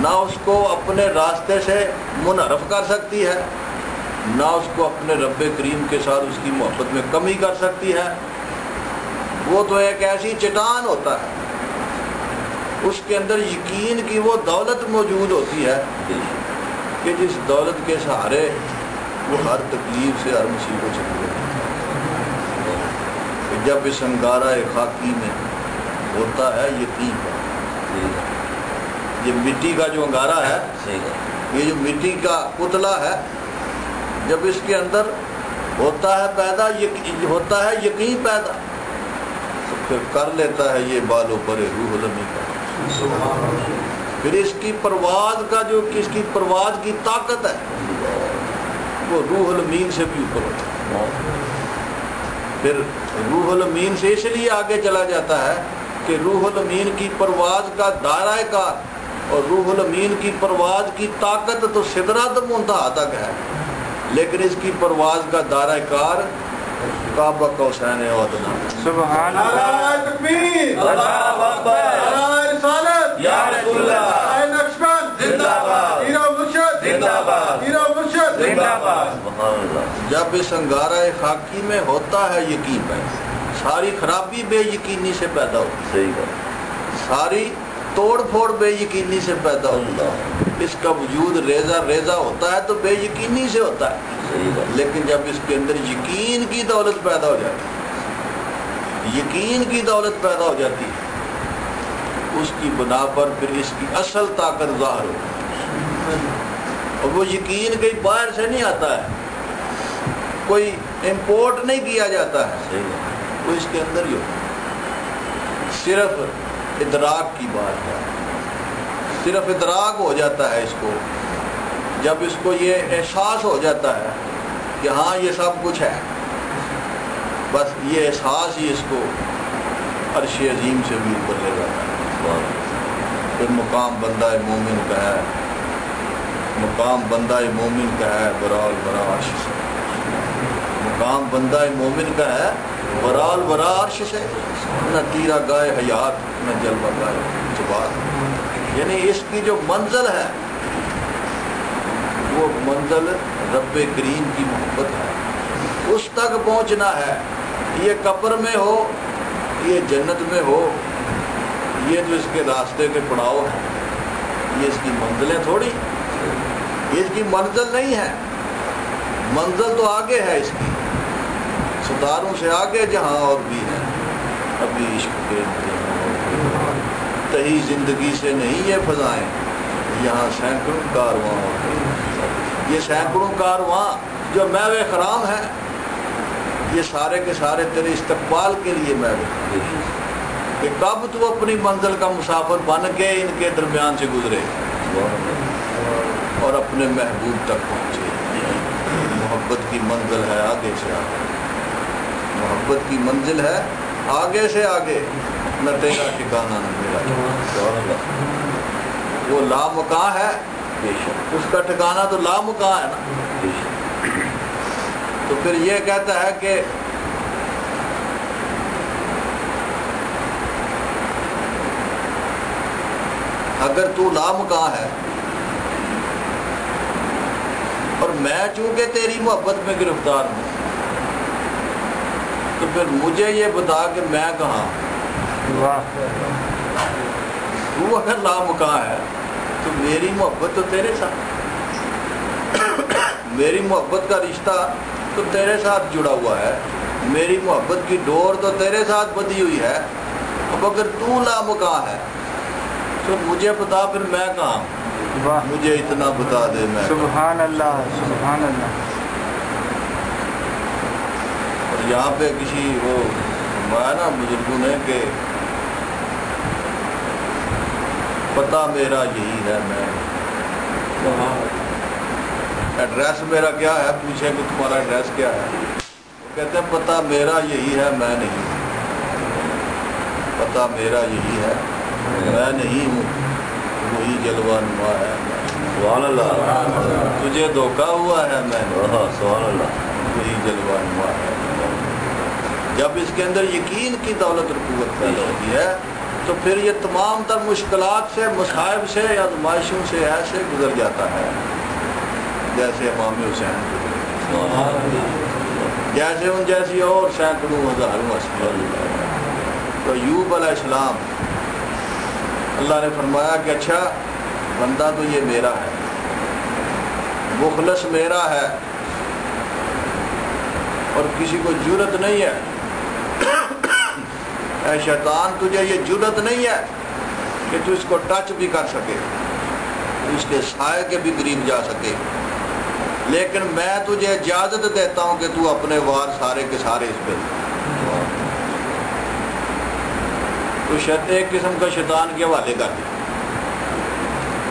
نہ اس کو اپنے راستے سے منحرف کر سکتی ہے، نہ اس کو اپنے رب کریم کے ساتھ اس کی محبت میں کمی کر سکتی ہے. وہ تو ایک ایسی چٹان ہوتا ہے، اس کے اندر یقین کی وہ دولت موجود ہوتی ہے کہ جس دولت کے سہارے وہ ہر تکلیف سے ہر مصیبت سے دور ہے. جب اس انگارہ خاکی میں ہوتا ہے یقین، یہ مٹی کا جو انگارہ ہے، یہ جو مٹی کا پتلا ہے، جب اس کے اندر ہوتا ہے پیدا، ہوتا ہے یقین پیدا، تو پھر کر لیتا ہے یہ بالوں پر روح الامین کا. پھر اس کی پرواز کا جو اس کی پرواز کی طاقت ہے وہ روح الامین سے بھی اوپر ہوتا ہے. پھر روح الامین سے اس لیے آگے چلا جاتا ہے کہ روح الامین کی پرواز کا دائرہ کار اور روح الامین کی پرواز کی طاقت تو سدرۃ المنتہا تک ہے، لیکن اس کی پرواز کا دائرہ کار کعبہ قوسین و ادنیٰ. سبحان اللہ. تکبیر، اللہ اکبر، نعرہ رسالت یا رسول اللہ، نعرہ نقشبند زندہ باد، پیر و مرشد زندہ باد، پیر و مرشد زندہ باد. جب اس انگارہ خاکی میں ہوتا ہے یقین پیدا، ساری خرابی بے یقینی سے پیدا ہوتی ہے، ساری توڑ پھوڑ بے یقینی سے پیدا ہوتا ہے. اس کا وجود ریزہ ریزہ ہوتا ہے تو بے یقینی سے ہوتا ہے، لیکن جب اس کے اندر یقین کی دولت پیدا ہو جاتی ہے، یقین کی دولت پیدا ہو جاتی ہے، اس کی بنا پر پھر اس کی اصل طاقت ظاہر ہو، اور وہ یقین کہیں باہر سے نہیں آتا ہے، کوئی امپورٹ نہیں کیا جاتا ہے، وہ اس کے اندر ہی ہو، صرف ادراک کی بات ہے، صرف ادراک ہو جاتا ہے اس کو، جب اس کو یہ احساس ہو جاتا ہے کہ ہاں یہ سب کچھ ہے، بس یہ احساس ہی اس کو عرش عظیم سے بھی اوپر لے جاتا ہے۔ پھر مقام بندہ مومن کا ہے، مقام بندہ مومن کا ہے برال برا عرش سے، مقام بندہ مومن کا ہے برال برا عرش سے، نہ تیرا گائے حیات نہ جلوہ گائے جبات، یعنی اس کی جو منزل ہے وہ منزل رب کریم کی محبت ہے، اس تک پہنچنا ہے، یہ قبر میں ہو یہ جنت میں ہو، یہ جو اس کے راستے کے پڑاؤ ہیں، یہ اس کی منزلیں تھوڑی، یہ اس کی منزل نہیں ہے، منزل تو آگے ہے اس کی، ستاروں سے آگے جہاں اور بھی ہے، ابھی عشق کے تہی زندگی سے نہیں یہ فضائیں، یہاں سینکڑوں کارواں ہوتے ہیں، یہ سینکڑوں کارواں جو میوے خرام ہیں، یہ سارے کے سارے تیرے استقبال کے لیے میوے، کہ کب تو اپنی منزل کا مسافر بن کے ان کے درمیان سے گزرے اور اپنے محبوب تک پہنچے۔ محبت کی منزل ہے آگے سے آگے، محبت کی منزل ہے آگے سے آگے، نہ تیرا ٹھکانہ نہ میرا ٹھکانہ، وہ لامکاں ہے، اس کا ٹھکانہ تو لامکاں ہے نا۔ تو پھر یہ کہتا ہے کہ اگر تو لامکاں ہے اور میں چونکہ تیری محبت میں گرفتار ہوں، تو پھر مجھے یہ بتا کہ میں کہاں، تو اگر لامکاں ہے تو میری محبت تو تیرے ساتھ، میری محبت کا رشتہ تو تیرے ساتھ جڑا ہوا ہے، میری محبت کی ڈور تو تیرے ساتھ بندھی ہوئی ہے، اب اگر تو لامکاں ہے تو مجھے بتا پھر میں کہاں، مجھے اتنا بتا دے میں۔ سبحان اللہ سبحان اللہ۔ اور یہاں پہ کسی وہ فرمایا نا بزرگوں نے کہ پتہ میرا یہی ہے، میں ایڈریس میرا کیا ہے، پوچھیں کہ تمہارا ایڈریس کیا ہے، وہ کہتے ہیں پتہ میرا یہی ہے میں نہیں، پتہ میرا یہی ہے میں نہیں ہوں، وہی جلوہ نما ہے، سبحان اللہ، تجھے دھوکہ ہوا ہے میں، سبحان اللہ، وہی جلوہ نما ہے۔ جب اس کے اندر یقین کی دولت اور قوت پیدا ہوتی ہے تو پھر یہ تمام تر مشکلات سے، مصائب سے، آزمائشوں سے ایسے گزر جاتا ہے جیسے امام حسین گزرے، جیسے ان جیسی اور سینکڑوں ہزاروں اسکار۔ تو ایوب علیہ السلام، اللہ نے فرمایا کہ اچھا بندہ تو یہ میرا ہے، مخلص میرا ہے، اور کسی کو جرت نہیں ہے، اے شیطان تجھے یہ جرت نہیں ہے کہ تو اس کو ٹچ بھی کر سکے، اس کے سائے کے بھی قریب جا سکے، لیکن میں تجھے اجازت دیتا ہوں کہ تو اپنے وار سارے کے سارے اس پہ، تو ایک قسم کا شیطان کے حوالے کر دیا،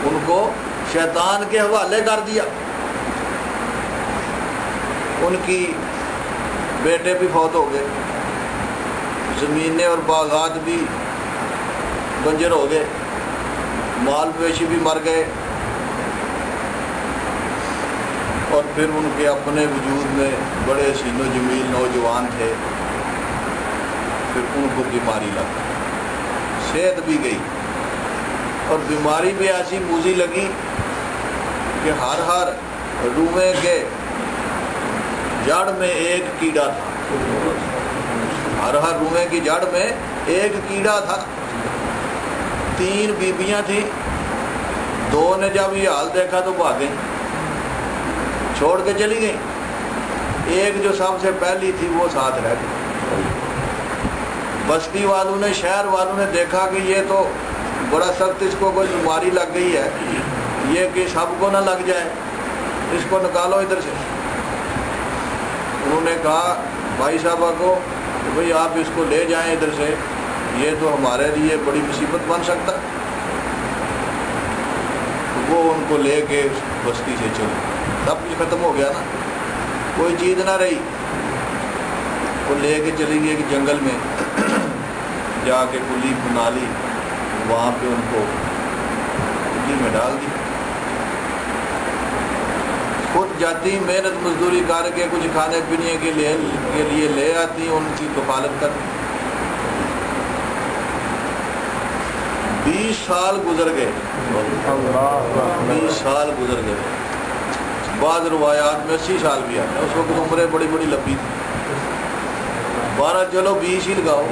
ان کو شیطان کے حوالے کر دیا، ان کی بیٹے بھی فوت ہو گئے، زمینیں اور باغات بھی بنجر ہو گئے، مال مویشی بھی مر گئے، اور پھر ان کے اپنے وجود میں بڑے سین و جمیل نوجوان تھے، پھر ان کو بیماری لگ گئی، صحت بھی گئی، اور بیماری بھی ایسی موذی لگی کہ ہر روئے کے جڑ میں ایک کیڑا تھا، ہر روئے کی جڑ میں ایک کیڑا تھا، 3 بیبیاں تھیں، 2 نے جب یہ حال دیکھا تو بھاگیں، چھوڑ کے چلی گئیں، ایک جو سب سے پہلی تھی وہ ساتھ رہ گئی، بستی والوں نے شہر والوں نے دیکھا کہ یہ تو بڑا سخت اس کو کوئی بیماری لگ گئی ہے، یہ کہ سب کو نہ لگ جائے، اس کو نکالو ادھر سے۔ انہوں نے کہا بھائی صاحبہ کو کہ بھئی آپ اس کو لے جائیں ادھر سے، یہ تو ہمارے لیے بڑی مصیبت بن سکتا ہے۔ وہ ان کو لے کے اس بستی سے چلے، سب کچھ ختم ہو گیا نا، کوئی چیز نہ رہی۔ وہ لے کے چلی گئی ایک جنگل میں، جا کے کلی بنا لی، وہاں پہ ان کو کلی میں ڈال دی۔ خود جاتی محنت مزدوری کر کے کچھ کھانے پینے کے لیے لے آتی، ان کی کفالت کر۔ 20 سال گزر گئے، 20 سال گزر گئے، بعض روایات میں 80 سال بھی آتے ہیں، اس وقت عمریں بڑی بڑی لمبی تھی۔ 12 چلو 20 ہی لگاؤ،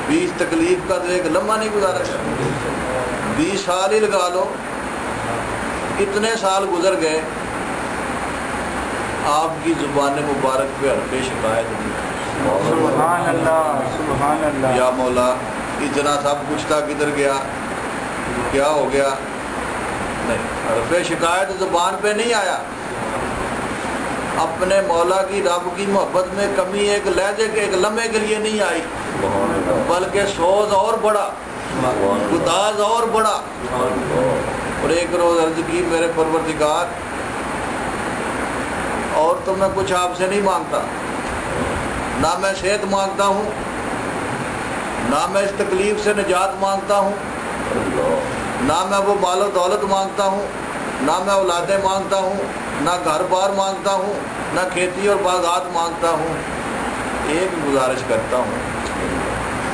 20 تکلیف کا تو ایک لمحہ نہیں گزارا جائے، 20 سال ہی لگا لو۔ اتنے سال گزر گئے، آپ کی زبان مبارک پہ حرف شکایت ہوئی، سبحان اللہ سبحان اللہ، یا مولا اتنا سب کچھ تھا کدھر گیا، کیا ہو گیا؟ نہیں، حرف شکایت زبان پہ نہیں آیا۔ اپنے مولا کی رب کی محبت میں کمی ایک لہجے کے ایک لمحے کے لیے نہیں آئی، بلکہ سوز اور بڑا، گداز اور بڑا۔ اور ایک روز عرض کی میرے پروردگار، اور تو میں کچھ آپ سے نہیں مانگتا، نہ میں صحت مانگتا ہوں، نہ میں اس تکلیف سے نجات مانگتا ہوں، نہ میں وہ مال و دولت مانگتا ہوں، نہ میں اولادیں مانگتا ہوں، نہ گھر بار مانگتا ہوں، نہ کھیتی اور باغات مانگتا ہوں۔ ایک گزارش کرتا ہوں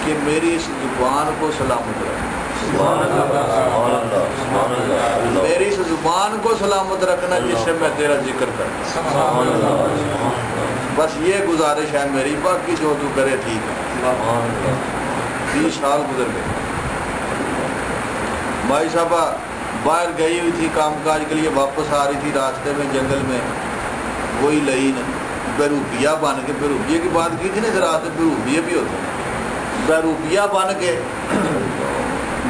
کہ میری اس زبان کو سلامت رکھ، میری اس زبان کو سلامت رکھنا جس سے میں تیرا ذکر کروں۔ بس یہ گزارش ہے میری، باقی جو تو کرے ٹھیک ہے۔ 20 سال گزر گئے، بھائی صاحبہ باہر گئی ہوئی تھی کام کاج کے لیے، واپس آ رہی تھی، راستے میں جنگل میں وہی لئین بیروپیہ بن کے، بیروپیہ کی بات کی تھی نا، اس راستے بیروپیہ بھی ہوتے ہیں، بیروپیہ بن کے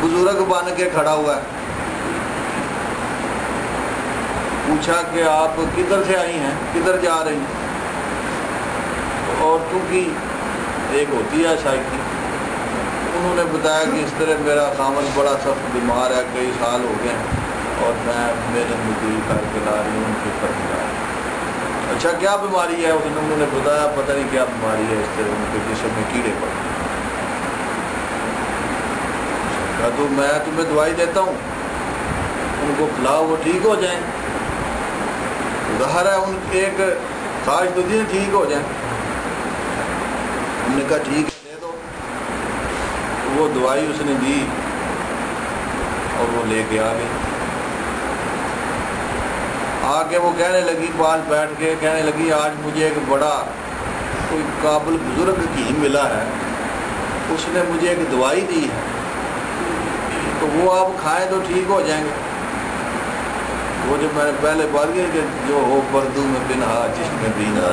بزرگ بن کے کھڑا ہوا ہے۔ پوچھا کہ آپ کدھر سے آئی ہیں، کدھر جا رہی ہیں؟ عورتوں کی ایک ہوتی ہے شائقی، انہوں نے بتایا کہ اس طرح میرا خامن بڑا سخت بیمار ہے، کئی سال ہو گئے ہیں، اور میں محنت مزدوری کر کے لا رہی ہوں، ان کے کر کے لا رہی ہوں۔ اچھا کیا بیماری ہے؟ انہوں نے بتایا پتہ نہیں کیا بیماری ہے، اس طرح ان کے جسم میں کیڑے پڑے۔ کہا تو میں تمہیں دوائی دیتا ہوں، ان کو کھلاؤ، وہ ٹھیک ہو جائیں۔ ظاہر ہے ان کی ایک خواہش تو تھی ٹھیک ہو جائیں۔ ہم نے کہا ٹھیک ہے دے دو۔ وہ دوائی اس نے دی اور وہ لے کے آ گئی۔ آ کے وہ کہنے لگی، پاس بیٹھ کے کہنے لگی آج مجھے ایک بڑا کوئی قابل بزرگ حکیم ملا ہے، اس نے مجھے ایک دوائی دی ہے، تو وہ آپ کھائیں تو ٹھیک ہو جائیں گے۔ وہ جو میں نے پہلے بات کی کہ جو ہو پردو میں پنہا چشم بینا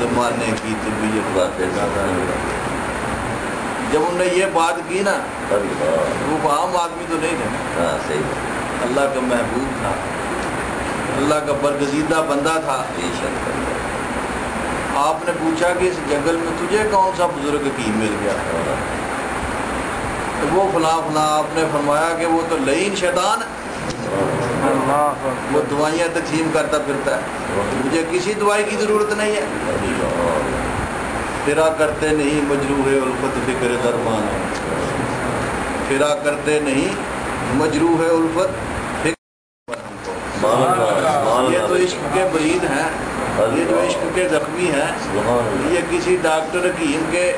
زمانے کی طبیعت باتیں، جب انہوں نے یہ بات کی نا، وہ عام آدمی تو نہیں تھا، اللہ کا محبوب تھا، اللہ کا برگزیدہ بندہ تھا۔ آپ نے پوچھا کہ اس جنگل میں تجھے کون سا بزرگ حکیم مل گیا؟ تو وہ فلاں فلاں۔ آپ نے فرمایا کہ وہ تو لعین شیطان ہے، وہ دوائیاں تقسیم کرتا پھرتا ہے، مجھے کسی دوائی کی ضرورت نہیں ہے۔ پھرا کرتے نہیں مجروح الفت فکر درمان، پھرا کرتے نہیں مجروح الفت فکر۔ یہ تو عشق کے برید ہیں، یہ جو عشق کے زخمی ہیں، یہ کسی ڈاکٹر حکیم کے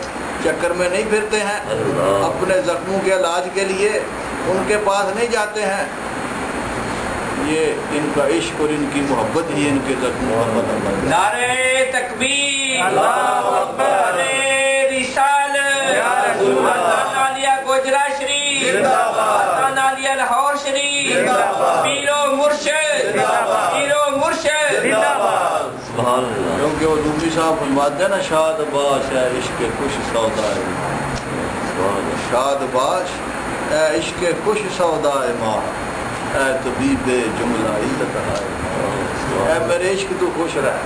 چکر میں نہیں پھرتے ہیں، اپنے زخموں کے علاج کے لیے ان کے پاس نہیں جاتے ہیں۔ یہ ان کا عشق اور ان کی محبت ہی ان کے زخموں کا مطلب۔ نعرہ تکبیر، اللہ اکبر، نعرہ رسالت، عالیہ گوجرا شریف، عالیہ لاہور شریف، پیر و مرشد، پیر و مرشد، سبحان اللہ۔ کیونکہ وہ رومی صاحب فرماتے ہیں نا شاد باش ہے عشق خوش سودا شاد باش اے عشق خوش سودا ماہ اے طبیب جملہ علت ہے اے میرے عشق تو خوش رہ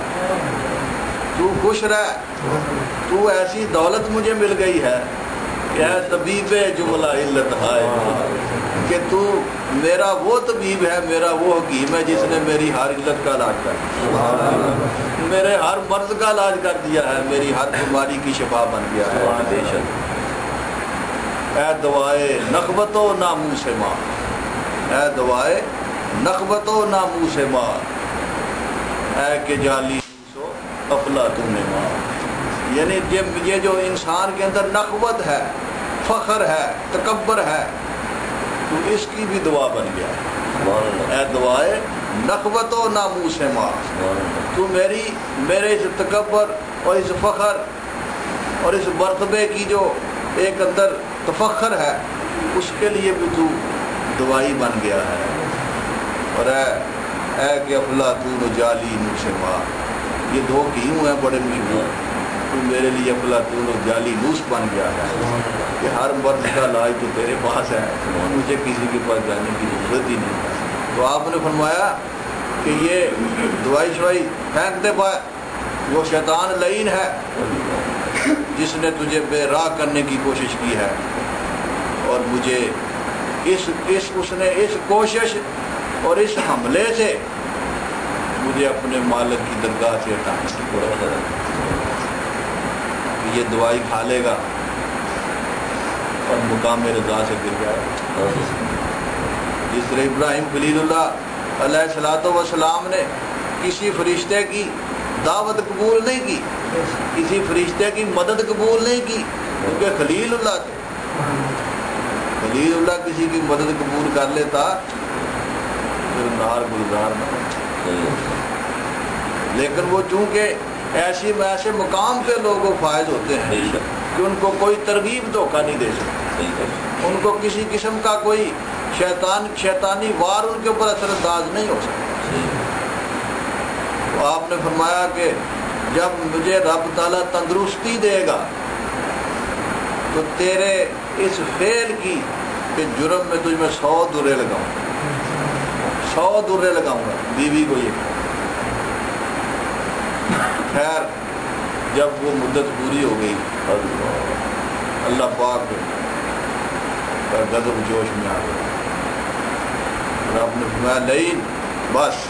تو خوش رہ تو ایسی دولت مجھے مل گئی ہے کہ اے طبیب جملہ علت ہے کہ تو میرا وہ طبیب ہے میرا وہ حکیم ہے جس نے میری ہر علت کا علاج کر دیا میرے ہر مرض کا علاج کر دیا ہے میری ہر بیماری کی شفا بن گیا ہے بے شک اے دوائے نخوت و ناموس ماں اے دوائے نخوت و ناموس ماں اے کہ جالی سو افلاطون ماں یعنی یہ جو انسان کے اندر نخوت ہے فخر ہے تکبر ہے تو اس کی بھی دعا بن گیا اے دعائے نخوت و ناموس ماں تو میرے اس تکبر اور اس فخر اور اس مرتبے کی جو ایک اندر تفخر ہے اس کے لیے بھی تو دوائی بن گیا ہے اور اے کہ افلاطون و جالی نوس ماں یہ دو کیوں ہیں بڑے مشہور تو میرے لیے افلاطون و جالی نوس بن گیا ہے کہ ہر مرض کا علاج تو تیرے پاس ہے مجھے کسی کے پاس جانے کی ضرورت ہی نہیں تو آپ نے فرمایا کہ یہ دوائی شوائی پھینک دے پائے وہ شیطان لعین ہے جس نے تجھے بے راہ کرنے کی کوشش کی ہے اور مجھے اس نے اس کوشش اور اس حملے سے مجھے اپنے مالک کی درگاہ سے ہٹانے کی کوشش ہے یہ دوائی کھا لے گا اور مقام رضا سے گر جائے جس طرح ابراہیم خلیل اللہ علیہ الصلوۃ والسلام نے کسی فرشتے کی دعوت قبول نہیں کی کسی فرشتے کی مدد قبول نہیں کی کیونکہ خلیل اللہ تھے خلیل اللہ کسی کی مدد قبول کر لیتا پھر نار گلزار نہ لیکن وہ چونکہ ایسے مقام سے لوگ فائز ہوتے ہیں کہ ان کو کوئی ترغیب دھوکہ نہیں دے سکتے ان کو کسی قسم کا کوئی شیطانی وار ان کے اوپر اثر انداز نہیں ہو سکتا تو آپ نے فرمایا کہ جب مجھے رب تعالیٰ تندرستی دے گا تو تیرے اس فعل کی کہ جرم میں تجھ میں 100 درے لگاؤں 100 درے لگاؤں گا بیوی کو یہ خیر جب وہ مدت پوری ہو گئی اللہ پاک کا غضب جوش میں آ گیا اور آپ نے فرمایا لعین بس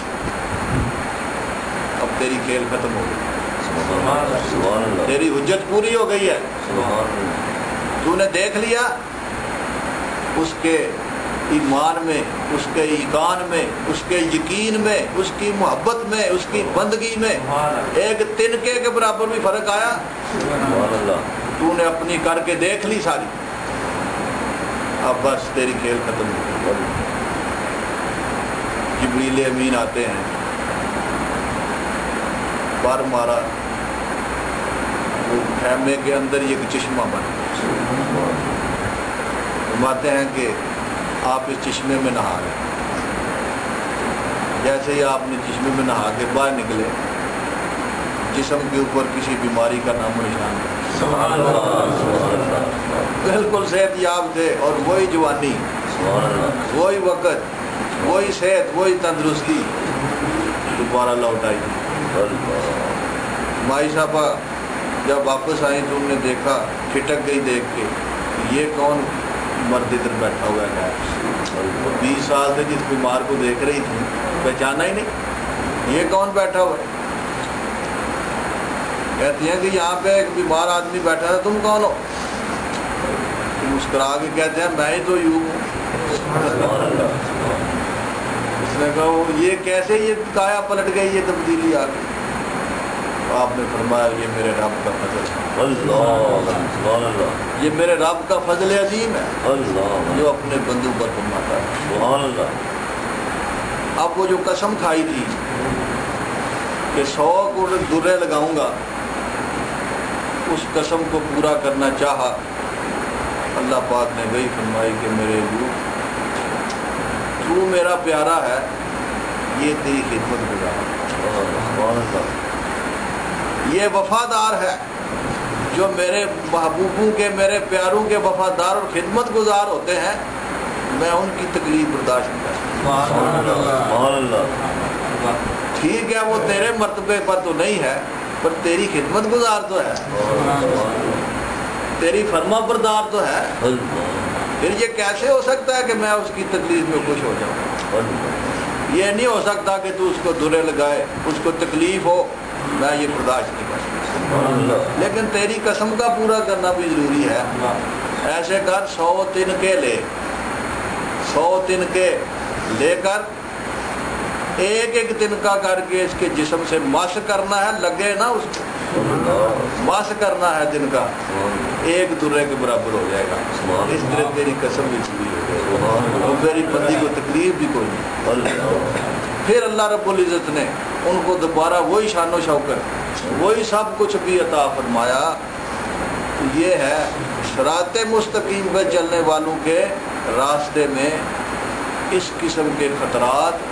اب تیری کھیل ختم ہو گئی تیری حجت پوری ہو گئی ہے تو نے دیکھ لیا اس کے ایمان میں اس کے ایقان میں اس کے یقین میں اس کی محبت میں اس کی بندگی میں ایک تنکے کے برابر بھی فرق آیا تو نے اپنی کر کے دیکھ لی ساری اب بس تیری کھیل ختم ہو گئی جبریل امین آتے ہیں بار مارا وہ خیمے کے اندر ایک چشمہ بن فرماتے ہیں کہ آپ اس چشمے میں نہا رہے جیسے ہی آپ نے چشمے میں نہا کے باہر نکلے جسم کے اوپر کسی بیماری کا نام و نشان بالکل صحت یاب تھے اور وہی جوانی وہی وقت وہی صحت وہی تندرستی دوبارہ لوٹ آئی مائی صاحبہ جب واپس آئی تو انہوں نے دیکھا کھٹک گئی دیکھ کے یہ کون مرد ادھر بیٹھا ہوا ہے 20 سال سے جس بیمار کو دیکھ رہی تھی پہچانا ہی نہیں یہ کون بیٹھا ہوا ہے کہتی ہیں کہ یہاں پہ ایک بیمار آدمی بیٹھا تھا تم کون ہو مسکرا کے کہتے ہیں میں ہی تو یوں ہوں اس نے کہا یہ کیسے یہ کایا پلٹ گئی یہ تبدیلی آ گئی آپ نے فرمایا یہ میرے رب کا فضل ہے یہ میرے رب کا فضل عظیم ہے جو اپنے بندوں پر فرماتا ہے اب وہ جو قسم کھائی تھی کہ 100 کو درے لگاؤں گا اس قسم کو پورا کرنا چاہا اللہ پاک نے وہی فرمائی کہ میرے تو میرا پیارا ہے یہ تیری خدمت گزار یہ وفادار ہے جو میرے محبوبوں کے میرے پیاروں کے وفادار اور خدمت گزار ہوتے ہیں، میں ان کی تکلیف برداشت نہیں کرتا۔ ٹھیک ہے وہ تیرے مرتبے پر تو نہیں ہے، پر تیری خدمت گزار تو ہے، تیری فرما بردار تو ہے، پھر یہ کیسے ہو سکتا ہے کہ میں اس کی تکلیف میں خوش ہو جاؤں؟ یہ نہیں ہو سکتا کہ تو اس کو درے لگائے، اس کو تکلیف ہو، میں یہ برداشت نہیں کر سکتا۔ لیکن تیری قسم کا پورا کرنا بھی ضروری ہے۔ ایسے کر 100 تنکے لے، 100 تنکے لے کر ایک ایک تنکا کر کے اس کے جسم سے مس کرنا ہے، لگے نا اس کو مس کرنا ہے تنکا، ایک درے کے برابر ہو جائے گا۔ اس طرح تیری قسم بھی پوری ہو جائے گی اور میری بندی کو تکلیف بھی کوئی نہیں۔ پھر اللہ رب العزت نے ان کو دوبارہ وہی شان و شوکت، وہی سب کچھ بھی عطا فرمایا۔ یہ ہے صراط مستقیم پہ چلنے والوں کے راستے میں اس قسم کے خطرات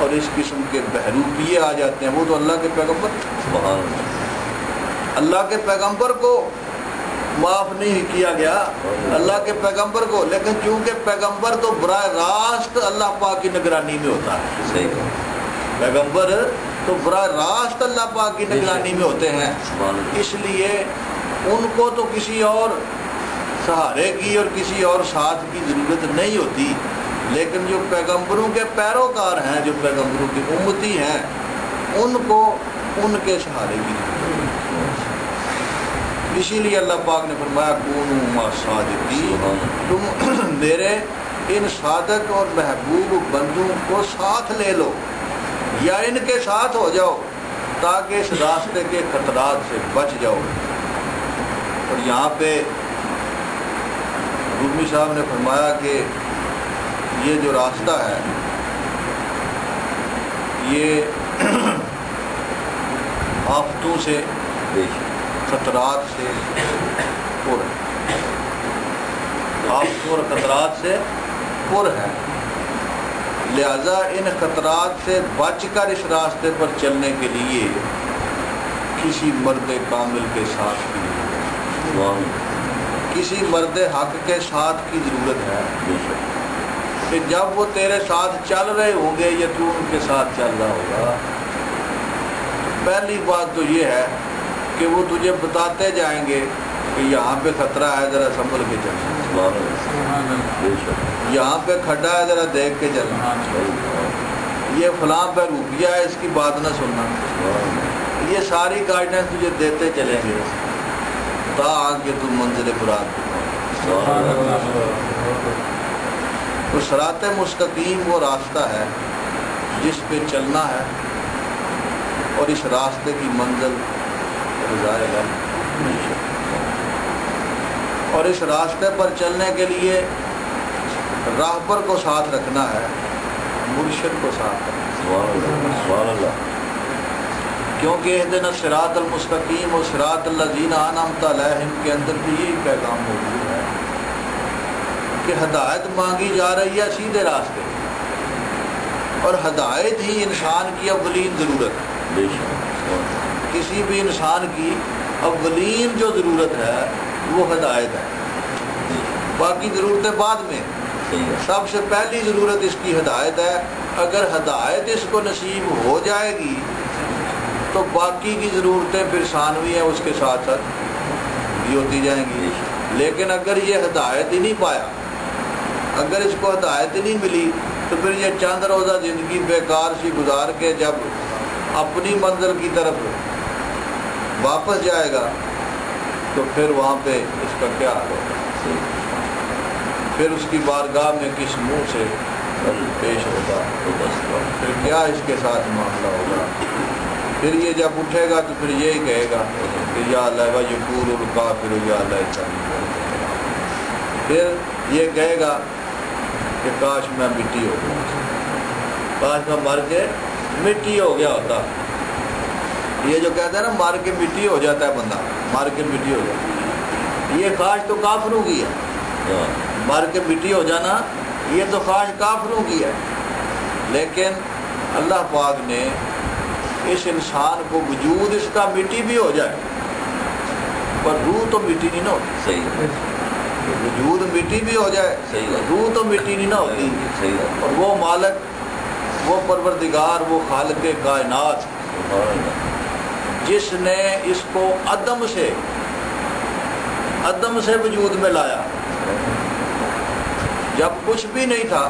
اور اس قسم کے بہروپیے آ جاتے ہیں۔ وہ تو اللہ کے پیغمبر، اللہ کے پیغمبر کو معاف نہیں کیا گیا، اللہ کے پیغمبر کو، لیکن چونکہ پیغمبر تو براہ راست اللہ پاک کی نگرانی میں ہوتا ہے، پیغمبر تو براہ راست اللہ پاک کی نگرانی میں ہوتے ہیں، اس لیے ان کو تو کسی اور سہارے کی اور کسی اور ساتھ کی ضرورت نہیں ہوتی، لیکن جو پیغمبروں کے پیروکار ہیں، جو پیغمبروں کی امتی ہیں، ان کو ان کے سہارے کی ضرورت ہے۔ اسی لیے اللہ پاک نے فرمایا کونوا مع صادقین، تم میرے ان صادق اور محبوب بندوں کو ساتھ لے لو یا ان کے ساتھ ہو جاؤ تاکہ اس راستے کے خطرات سے بچ جاؤ۔ اور یہاں پہ رومی صاحب نے فرمایا کہ یہ جو راستہ ہے یہ آفتوں سے، خطرات سے پر ہے، آفتوں اور خطرات سے پر ہے، لہذا ان خطرات سے بچ کر اس راستے پر چلنے کے لیے کسی مرد کامل کے ساتھ کی ضرورت ہے، کسی مرد حق کے ساتھ کی ضرورت ہے کہ جب وہ تیرے ساتھ چل رہے ہوں گے یا تو ان کے ساتھ چل رہا ہوگا، پہلی بات تو یہ ہے کہ وہ تجھے بتاتے جائیں گے کہ یہاں پہ خطرہ ہے، ذرا سنبھل کے چلنا، یہاں پہ کھڈا ہے، ذرا دیکھ کے چلنا، یہ فلاں پہ روپیہ ہے، اس کی بات نہ سننا، یہ ساری گائیڈنس تجھے دیتے چلیں گے تاکہ تم منزل مراد پہ پہنچو۔ تو صراط مستقیم وہ راستہ ہے جس پہ چلنا ہے اور اس راستے کی منزل رضائے گا، اور اس راستے پر چلنے کے لیے راہبر کو ساتھ رکھنا ہے، مرشد کو ساتھ رکھنا، کیونکہ اہدنا الصراط المستقیم اور صراط الذین انعمت علیہم کے اندر بھی یہی پیغام موجود ہے کہ ہدایت مانگی جا رہی ہے سیدھے راستے، اور ہدایت ہی انسان کی اولین ضرورت ہے۔ کسی بھی انسان کی اولین جو ضرورت ہے وہ ہدایت ہے، باقی ضرورتیں بعد میں، سب سے پہلی ضرورت اس کی ہدایت ہے۔ اگر ہدایت اس کو نصیب ہو جائے گی تو باقی کی ضرورتیں پھر ثانوی ہیں، اس کے ساتھ ساتھ بھی ہوتی جائیں گی۔ لیکن اگر یہ ہدایت ہی نہیں پایا، اگر اس کو ہدایت ہی نہیں ملی، تو پھر یہ چند روزہ زندگی بیکار سی گزار کے جب اپنی منزل کی طرف واپس جائے گا تو پھر وہاں پہ اس کا کیا حال ہوگا، پھر اس کی بارگاہ میں کس منہ سے پیش ہوگا، پھر کیا اس کے ساتھ معاملہ ہوگا۔ پھر یہ جب اٹھے گا تو پھر یہی کہے گا کہ یا اللہ یقول الکافر یا اللہ، پھر یہ کہے گا کہ کاش میں مٹی ہو گیا، کاش میں مر کے مٹی ہو گیا ہوتا۔ یہ جو کہتے ہیں نا مار کے مٹی ہو جاتا ہے بندہ، مار کے مٹی ہو جاتا ہے، یہ خواہش تو کافروں کی ہے، مار کے مٹی ہو جانا یہ تو خواہش کافروں کی ہے۔ لیکن اللہ پاک نے اس انسان کو وجود اس کا مٹی بھی ہو جائے پر روح تو مٹی نہیں نہ ہوتی. صحیح ہے. وجود مٹی بھی ہو جائے صحیح ہے. روح تو مٹی نہیں نہ ہوتی. صحیح ہے. اور وہ مالک، وہ پروردگار، وہ خالق کائنات جس نے اس کو عدم سے وجود میں لایا، جب کچھ بھی نہیں تھا،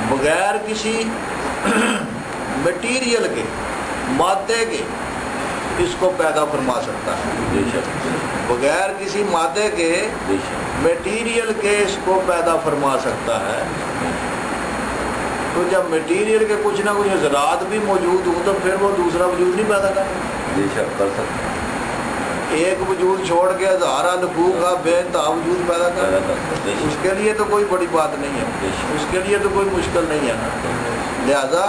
بغیر کسی مٹیریل کے، مادے کے اس کو پیدا فرما سکتا ہے. بے شک. بغیر کسی مادے کے، بے شک. میٹیریل کے اس کو پیدا فرما سکتا ہے. تو جب میٹیریل کے کچھ نہ کچھ ذرات بھی موجود ہوں تو پھر وہ دوسرا وجود نہیں پیدا کرتا. بے شک کر سکتے. ایک وجود چھوڑ کے ہزارہ لفوق کا بے انتہا وجود پیدا کرتا. اس کے لیے تو کوئی بڑی بات نہیں ہے، اس کے لیے تو کوئی مشکل نہیں ہے. لہذا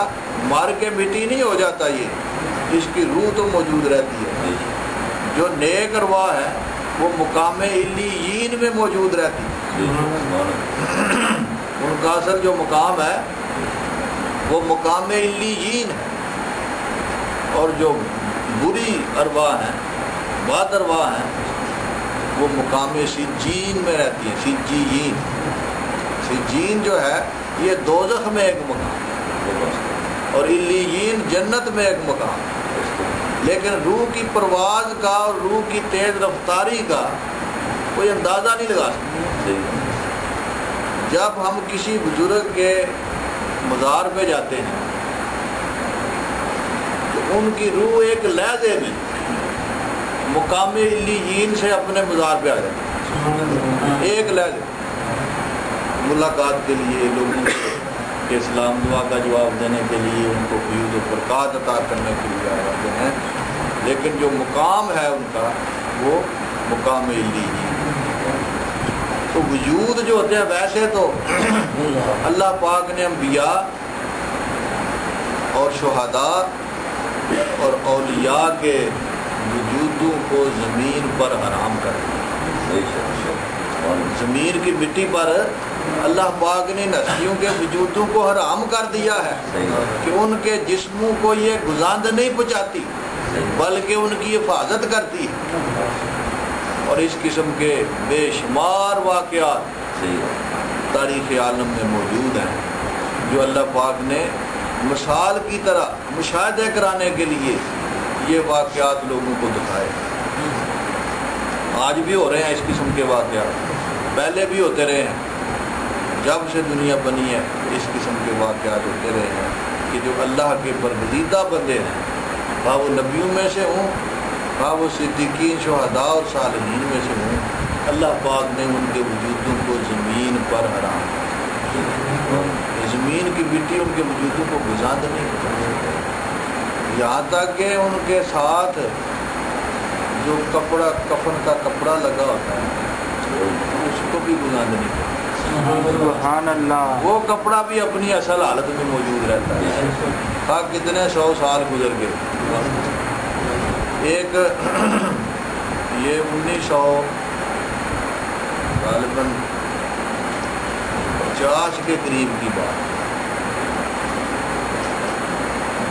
مر کے مٹی نہیں ہو جاتا، یہ اس کی روح تو موجود رہتی ہے. جو نیک ارواح ہے وہ مقام علیین میں موجود رہتی ہے. ان کا اصل جو مقام ہے وہ مقام علیین ہے. اور جو بری ارواح ہیں، بد ارواح ہیں، وہ مقام سجین میں رہتی ہیں. سجین جو ہے یہ دوزخ میں ایک مقام اور علیین جنت میں ایک مقام. لیکن روح کی پرواز کا اور روح کی تیز رفتاری کا کوئی اندازہ نہیں لگا سکتے. جب ہم کسی بزرگ کے مزار پہ جاتے ہیں تو ان کی روح ایک لحظے میں مقام علیین سے اپنے مزار پہ آ جاتی ہے. ایک لحظے ملاقات کے لیے، لوگوں کے اسلام دعا کا جواب دینے کے لیے، ان کو فیوز و برکات عطا کرنے کے لیے آ جاتے ہیں. لیکن جو مقام ہے ان کا وہ مقام علیین. تو وجود جو ہوتے ہیں ویسے تو اللہ پاک نے انبیاء اور شہداء اور اولیاء کے وجودوں کو زمین پر حرام کر دیا. زمین کی مٹی پر اللہ پاک نے نسیوں کے وجودوں کو حرام کر دیا ہے کہ ان کے جسموں کو یہ گزاند نہیں پہنچاتی بلکہ ان کی حفاظت کرتی ہے. اور اس قسم کے بے شمار واقعات تاریخ عالم میں موجود ہیں جو اللہ پاک نے مثال کی طرح مشاہدے کرانے کے لیے یہ واقعات لوگوں کو دکھائے. آج بھی ہو رہے ہیں اس قسم کے واقعات، پہلے بھی ہوتے رہے ہیں. جب سے دنیا بنی ہے اس قسم کے واقعات ہوتے رہے ہیں کہ جو اللہ کے برگزیدہ بندے ہیں، خواہ وہ نبیوں میں سے ہوں، خواہ وہ صدیقین، شہداء اور صالحین میں سے ہوں، اللہ پاک نے ان کے وجودوں کو زمین پر حرام کیا. زمین کی مٹی ان کے وجودوں کو گزاند نہیں کرتی. یہاں تک کہ ان کے ساتھ جو کپڑا، کفن کا کپڑا لگا ہوتا ہے اس کو بھی گزاند نہیں کرتی. سبحان اللہ. وہ کپڑا بھی اپنی اصل حالت میں موجود رہتا ہے، خواہ کتنے 100 سال گزر گئے. ایک یہ 1950 کے قریب کی بات،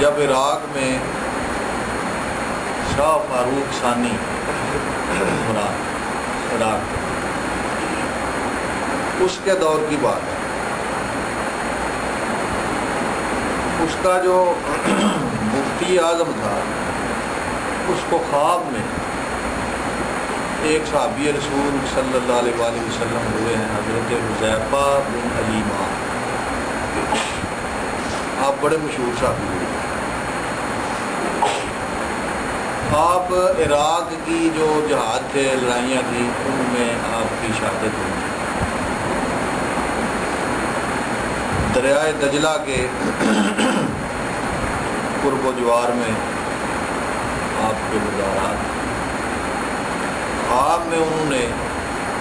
جب عراق میں شاہ فاروق ثانی عراق، اس کے دور کی بات ہے. اس کا جو مفتی اعظم تھا اس کو خواب میں ایک صحابی رسول صلی اللہ علیہ وآلہ وسلم ہوئے ہیں، حضرت حذیفہ بن الیمان. آپ بڑے مشہور صحابی ہوئے. آپ عراق کی جو جہاد تھے، لڑائیاں تھیں، ان میں آپ کی شہادت ہوئی. دریائے دجلہ کے قرب و جوار میں آپ کے مزارات. خواب میں انہوں نے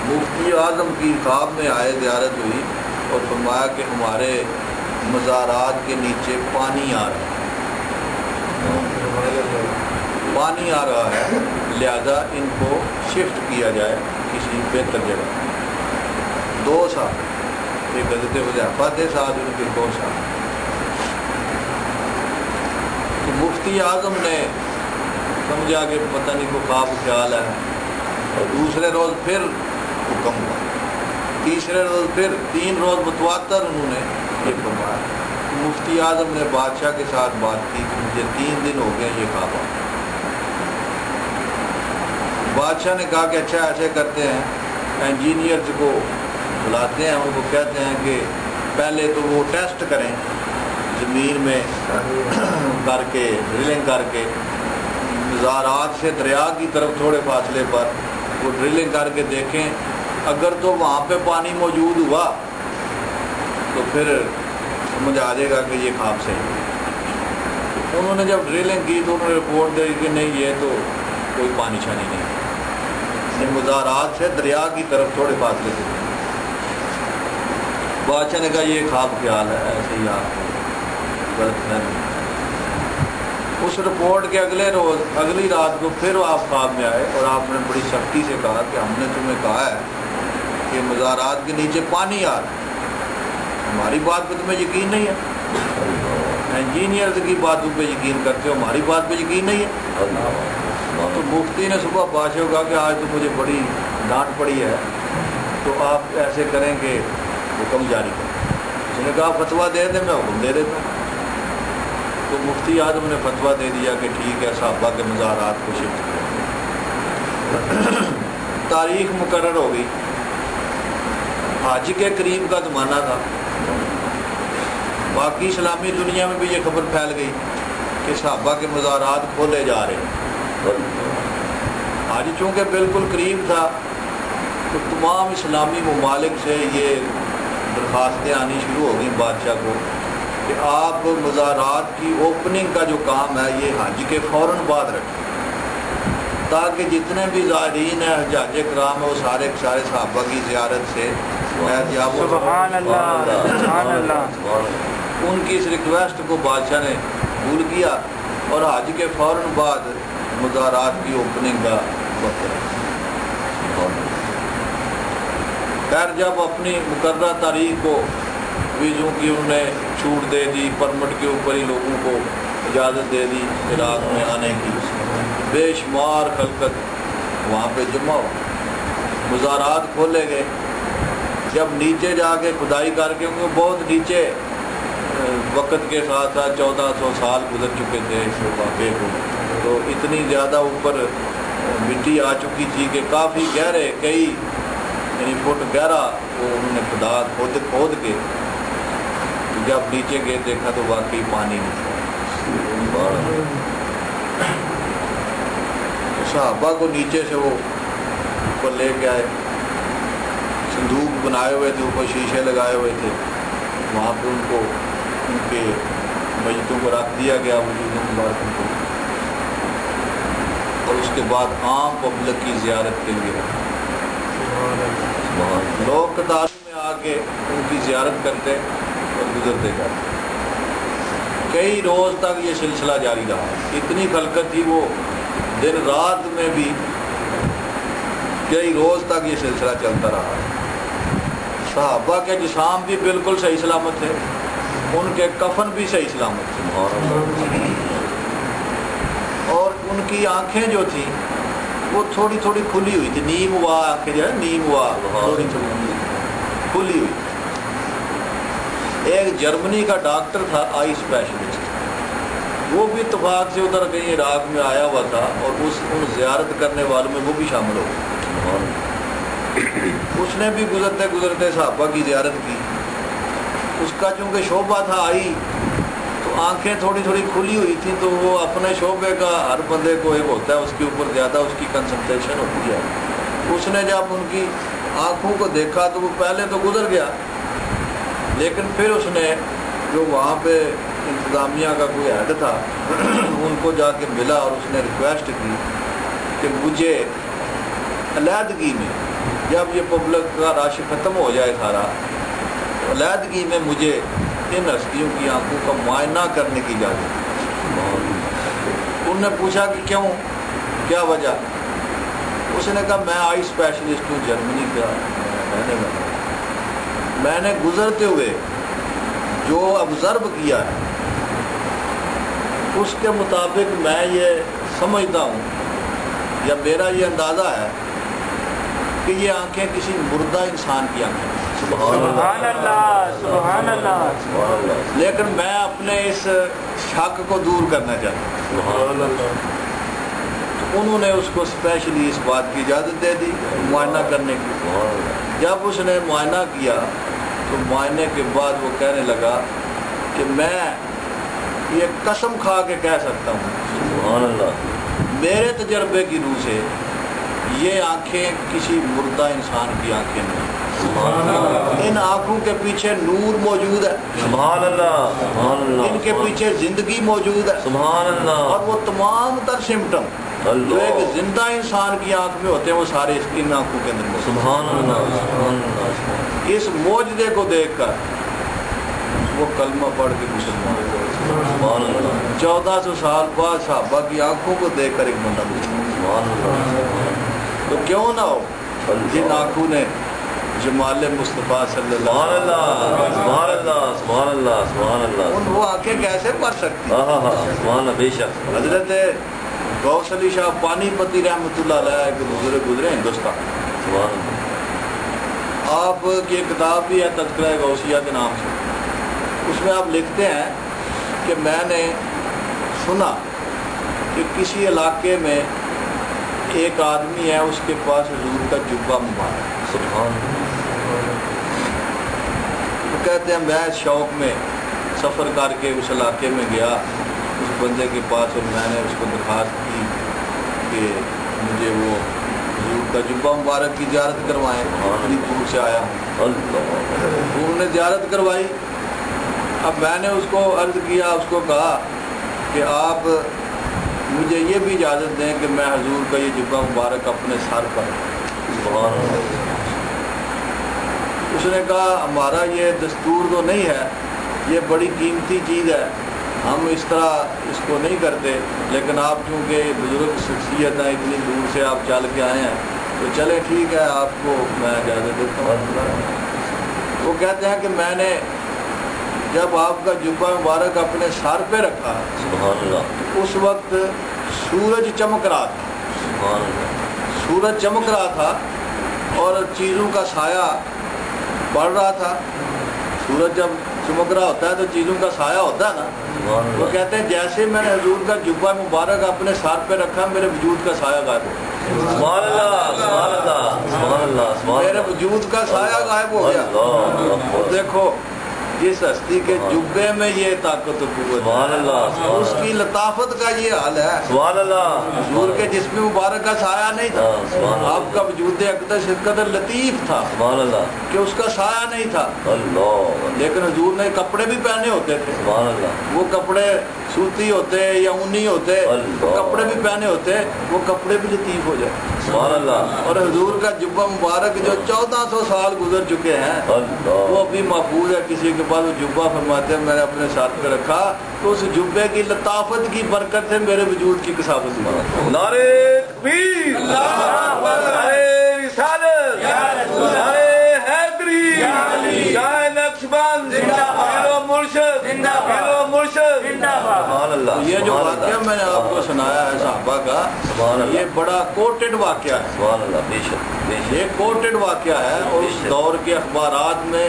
مفتی اعظم کی خواب میں آئے، زیارت ہوئی اور فرمایا کہ ہمارے مزارات کے نیچے پانی آ رہا ہے، لہذا ان کو شفٹ کیا جائے کسی بہتر جگہ. 2 سال ایک حضرت حذیفہ تھے، ساتھ ان کے 2 سال. تو مفتی مفتی اعظم نے سمجھا کہ پتہ نہیں کوئی خواب خیال ہے، اور دوسرے روز پھر حکم ہوا، تیسرے روز پھر 3 روز متواتر انہوں نے یہ فرمایا۔ مفتی اعظم نے بادشاہ کے ساتھ بات کی کہ مجھے 3 دن ہو گئے یہ خواب آیا۔ بادشاہ نے کہا کہ اچھا ایسے کرتے ہیں، انجینئرز کو بلاتے ہیں، ان کو کہتے ہیں کہ پہلے تو وہ ٹیسٹ کریں زمین میں کر کے ڈرلنگ کر کے، مزارات سے دریا کی طرف تھوڑے فاصلے پر وہ ڈرلنگ کر کے دیکھیں، اگر تو وہاں پہ پانی موجود ہوا تو پھر سمجھ آ جائے گا کہ یہ خواب سے ہے۔ انہوں نے جب ڈرلنگ کی تو انہوں نے رپورٹ دی کہ نہیں یہ تو کوئی پانی چھانی نہیں، مزارات سے دریا کی طرف تھوڑے فاصلے سے۔ بادشاہ نے کہا یہ خواب خیال ہے، ایسے ہی آپ غلط فہمی۔ اس رپورٹ کے اگلے روز اگلی رات کو پھر آپ خواب میں آئے اور آپ نے بڑی سختی سے کہا کہ ہم نے تمہیں کہا ہے کہ مزارات کے نیچے پانی آ رہا ہے، ہماری بات پہ تمہیں یقین نہیں ہے، انجینئرز کی باتوں پہ یقین کرتے ہو، ہماری بات پہ یقین نہیں ہے۔ تو مفتی نے صبح بادشاہ کو کہا کہ آج تو مجھے بڑی ڈانٹ پڑی ہے، تو آپ ایسے کریں کہ حکم جاری کریں۔ اس نے کہا فتویٰ دے دیں، میں حکم دے دیتا ہوں۔ تو مفتی اعظم نے فتویٰ دے دیا کہ ٹھیک ہے صحابہ کے مزارات کو شفٹ کریں۔ تاریخ مقرر ہو گئی، حج کے قریب کا زمانہ تھا، باقی اسلامی دنیا میں بھی یہ خبر پھیل گئی کہ صحابہ کے مزارات کھولے جا رہے ہیں۔ آج چونکہ بالکل قریب تھا تو تمام اسلامی ممالک سے یہ درخواستیں آنی شروع ہو گئیں بادشاہ کو کہ آپ مزارات کی اوپننگ کا جو کام ہے یہ حج کے فوراً بعد رکھیں، تاکہ جتنے بھی زائرین ہیں حجاج کرام ہیں وہ سارے صحابہ کی زیارت سے سبحان اللہ سبحان اللہ۔ ان کی اس ریکویسٹ کو بادشاہ نے قبول کیا اور حج کے فوراً بعد مزارات کی اوپننگ کا وقت رکھا۔ خیر جب اپنی مقررہ تاریخ کو ویزوں کی انہوں نے چھوٹ دے دی، پرمٹ کے اوپر ہی لوگوں کو اجازت دے دی عراق میں آنے کی، بے شمار خلقت وہاں پہ جمع ہو، مزارات کھولے گئے۔ جب نیچے جا کے کھدائی کر کے، کیونکہ بہت نیچے وقت کے ساتھ ساتھ 1400 سال گزر چکے تھے اس واقعے کو، تو اتنی زیادہ اوپر مٹی آ چکی تھی کہ کافی گہرے کئی یعنی فٹ گہرا وہ انہوں نے کھود کے جب نیچے گئے دیکھا تو واقعی پانی نہیں تھا۔ صحابہ کو نیچے سے وہ اوپر لے کے آئے، صندوق بنائے ہوئے تھے، اوپر شیشے لگائے ہوئے تھے، وہاں پہ ان کو ان کے میتوں کو رکھ دیا گیا وجود مبارک کو، اور اس کے بعد عام پبلک کی زیارت کے لیے لوگ قطاروں میں آ کے ان کی زیارت کرتے اور گزرتے جاتے۔ کئی روز تک یہ سلسلہ جاری رہا، اتنی خلقت تھی وہ دن رات میں بھی کئی روز تک یہ سلسلہ چلتا رہا۔ صحابہ کے جسام بھی بالکل صحیح سلامت تھے، ان کے کفن بھی صحیح سلامت تھے، اور ان کی آنکھیں جو تھیں وہ تھوڑی تھوڑی کھلی ہوئی تھی، نیم ہوا آنکھیں جو ہے نیم ہوا تھوڑی تھوڑی کھلی ہوئی۔ ایک جرمنی کا ڈاکٹر تھا آئی اسپیشلسٹ، وہ بھی اتفاق سے ادھر کہیں عراق میں آیا ہوا تھا اور ان زیارت کرنے والوں میں وہ بھی شامل ہو گیا۔ اس نے بھی گزرتے گزرتے صحابہ کی زیارت کی۔ اس کا چونکہ شعبہ تھا آئی تو آنکھیں تھوڑی تھوڑی کھلی ہوئی تھیں، تو وہ اپنے شعبے کا ہر بندے کو ایک ہوتا ہے اس کے اوپر زیادہ اس کی کنسنٹریشن ہوتی ہے۔ اس نے جب ان کی آنکھوں کو دیکھا تو وہ پہلے تو گزر گیا، لیکن پھر اس نے جو وہاں پہ انتظامیہ کا کوئی ہیڈ تھا ان کو جا کے ملا اور اس نے ریکویسٹ کی کہ مجھے علیحدگی میں جب یہ پبلک کا رش ختم ہو جائے سارا، علیحدگی میں مجھے ان ہستیوں کی آنکھوں کا معائنہ کرنے کی اجازت۔ انہوں نے پوچھا کہ کیوں، کیا وجہ؟ اس نے کہا میں آئی اسپیشلسٹ ہوں، جرمنی کا رہنے والا، میں نے گزرتے ہوئے جو آبزرو کیا ہے اس کے مطابق میں یہ سمجھتا ہوں یا میرا یہ اندازہ ہے کہ یہ آنکھیں کسی مردہ انسان کی آنکھیں ہیں۔ سبحان اللہ سبحان اللہ سبحان اللہ۔ لیکن میں اپنے اس شک کو دور کرنا چاہتا ہوں۔ انہوں نے اس کو اسپیشلی اس بات کی اجازت دے دی معائنہ کرنے کی۔ جب اس نے معائنہ کیا تو معائنے کے بعد وہ کہنے لگا کہ میں یہ قسم کھا کے کہہ سکتا ہوں سبحان اللہ، میرے تجربے کی روح سے یہ آنکھیں کسی مردہ انسان کی آنکھیں نہیں۔ ان آنکھوں کے پیچھے نور موجود ہے، سبحان اللہ، سبحان اللہ، ان کے پیچھے زندگی موجود ہے، سبحان اللہ، اور وہ تمام تر سمٹم جو ایک زندہ انسان کی آنکھ میں ہوتے ہیں وہ سارے ان آنکھوں کے اندر موجود ہیں۔ سبحان اللہ، سبحان اللہ، اس معجزے کو دیکھ کر وہ کلمہ پڑھ کے مسلمان ہوئے۔ سبحان اللہ، 1400 سال بعد صحابہ کی آنکھوں کو دیکھ کر ایک بندہ مسلمان ہوا۔ سبحان اللہ، تو کیوں نہ ہو جن آنکھوں نے جمال مصطفیٰ صلی سبحان اللہ اللہ، سبحان اللہ، سبحان اللہ، سبحان اللہ، ان وہ آنکھیں کیسے پڑھ سکتی؟ ہاں ہاں ہاں، سبحان اللہ، بے شک، حضرت غوث علی شاہ پانی پتی رحمۃ اللہ علیہ کے بزرگ گزرے ہندوستان۔ سبحان اللہ، آپ کی ایک کتاب بھی ہے تذکرہ غوثیہ کے نام سے، اس میں آپ لکھتے ہیں کہ میں نے سنا کہ کسی علاقے میں ایک آدمی ہے، اس کے پاس حضور کا جبہ مبارک ہے۔ سبحان اللہ، وہ کہتے ہیں میں اس شوق میں سفر کر کے اس علاقے میں گیا اس بندے کے پاس، اور میں نے اس کو درخواست کی کہ مجھے وہ حضور کا جبہ مبارک کی زیارت کروائیں، اتنی دور سے آیا ہوں۔ اللہ، انہوں نے زیارت کروائی۔ اب میں نے اس کو عرض کیا، اس کو کہا کہ آپ مجھے یہ بھی اجازت دیں کہ میں حضور کا یہ جبہ مبارک اپنے سر پر۔ سبحان اللہ، اس نے کہا ہمارا یہ دستور تو نہیں ہے، یہ بڑی قیمتی چیز ہے، ہم اس طرح اس کو نہیں کرتے، لیکن آپ چونکہ بزرگ شخصیت ہیں، اتنی دور سے آپ چل کے آئے ہیں تو چلے ٹھیک ہے، آپ کو میں اجازت دیتا ہوں۔ وہ کہتے ہیں کہ میں نے جب آپ کا جبہ مبارک اپنے سر پہ رکھا سبحان اللہ، اس وقت سورج چمک رہا تھا، سبحان اللہ، سورج چمک رہا تھا اور چیزوں کا سایہ بڑھ رہا تھا۔ سورج جب چمک رہا ہوتا ہے تو چیزوں کا سایہ ہوتا ہے نا۔ سبحان وہ اللہ، کہتے ہیں جیسے میں نے حضور کا جبہ مبارک اپنے سر پہ رکھا میرے وجود کا سایہ غائب ہو گیا، سبحان اللہ، سبحان اللہ، سبحان اللہ، سبحان میرے اللہ، وجود کا سایہ غائب ہو گیا۔ اللہ، اور دیکھو جس ہستی کے جبے میں یہ طاقت و قوت سبحان اللہ، سبحان اس اللہ، کی لطافت کا یہ حال ہے۔ سبحان اللہ، حضور کے جسم مبارک کا سایہ نہیں تھا، سبحان اللہ، آپ کا وجود اقدس اس قدر لطیف تھا سبحان اللہ، کہ اس کا سایہ نہیں تھا، اللہ، لیکن حضور نے کپڑے بھی پہنے ہوتے تھے، سبحان اللہ، وہ کپڑے سوتی ہوتے یا اونی ہوتے، وہ کپڑے بھی پہنے ہوتے، وہ کپڑے بھی لطیف ہو جائے۔ سبحان اللہ، اور حضور کا جبہ مبارک جو 1400 سال گزر چکے ہیں اللہ، وہ ابھی محفوظ ہے، کسی کے پاس وہ جبہ فرماتے ہیں میں نے اپنے ساتھ پہ رکھا تو اس جبے کی لطافت کی برکت سے میرے وجود کی کثافت ہوئی۔ نعرے تکبیر، نعرے رسالت، نعرے حیدری، شاہ نقشبند، پیر و مرشد، پیر و مرشد، سبحان اللہ، یہ جو سبحان واقعہ اللہ، میں نے آپ کو سنایا ہے صحابہ کا، سبحان اللہ، یہ بڑا کوٹڈ واقعہ ہے، سبحان اللہ، بے شک، بے شک، یہ کوٹڈ واقعہ ہے، اور اس دور کے اخبارات میں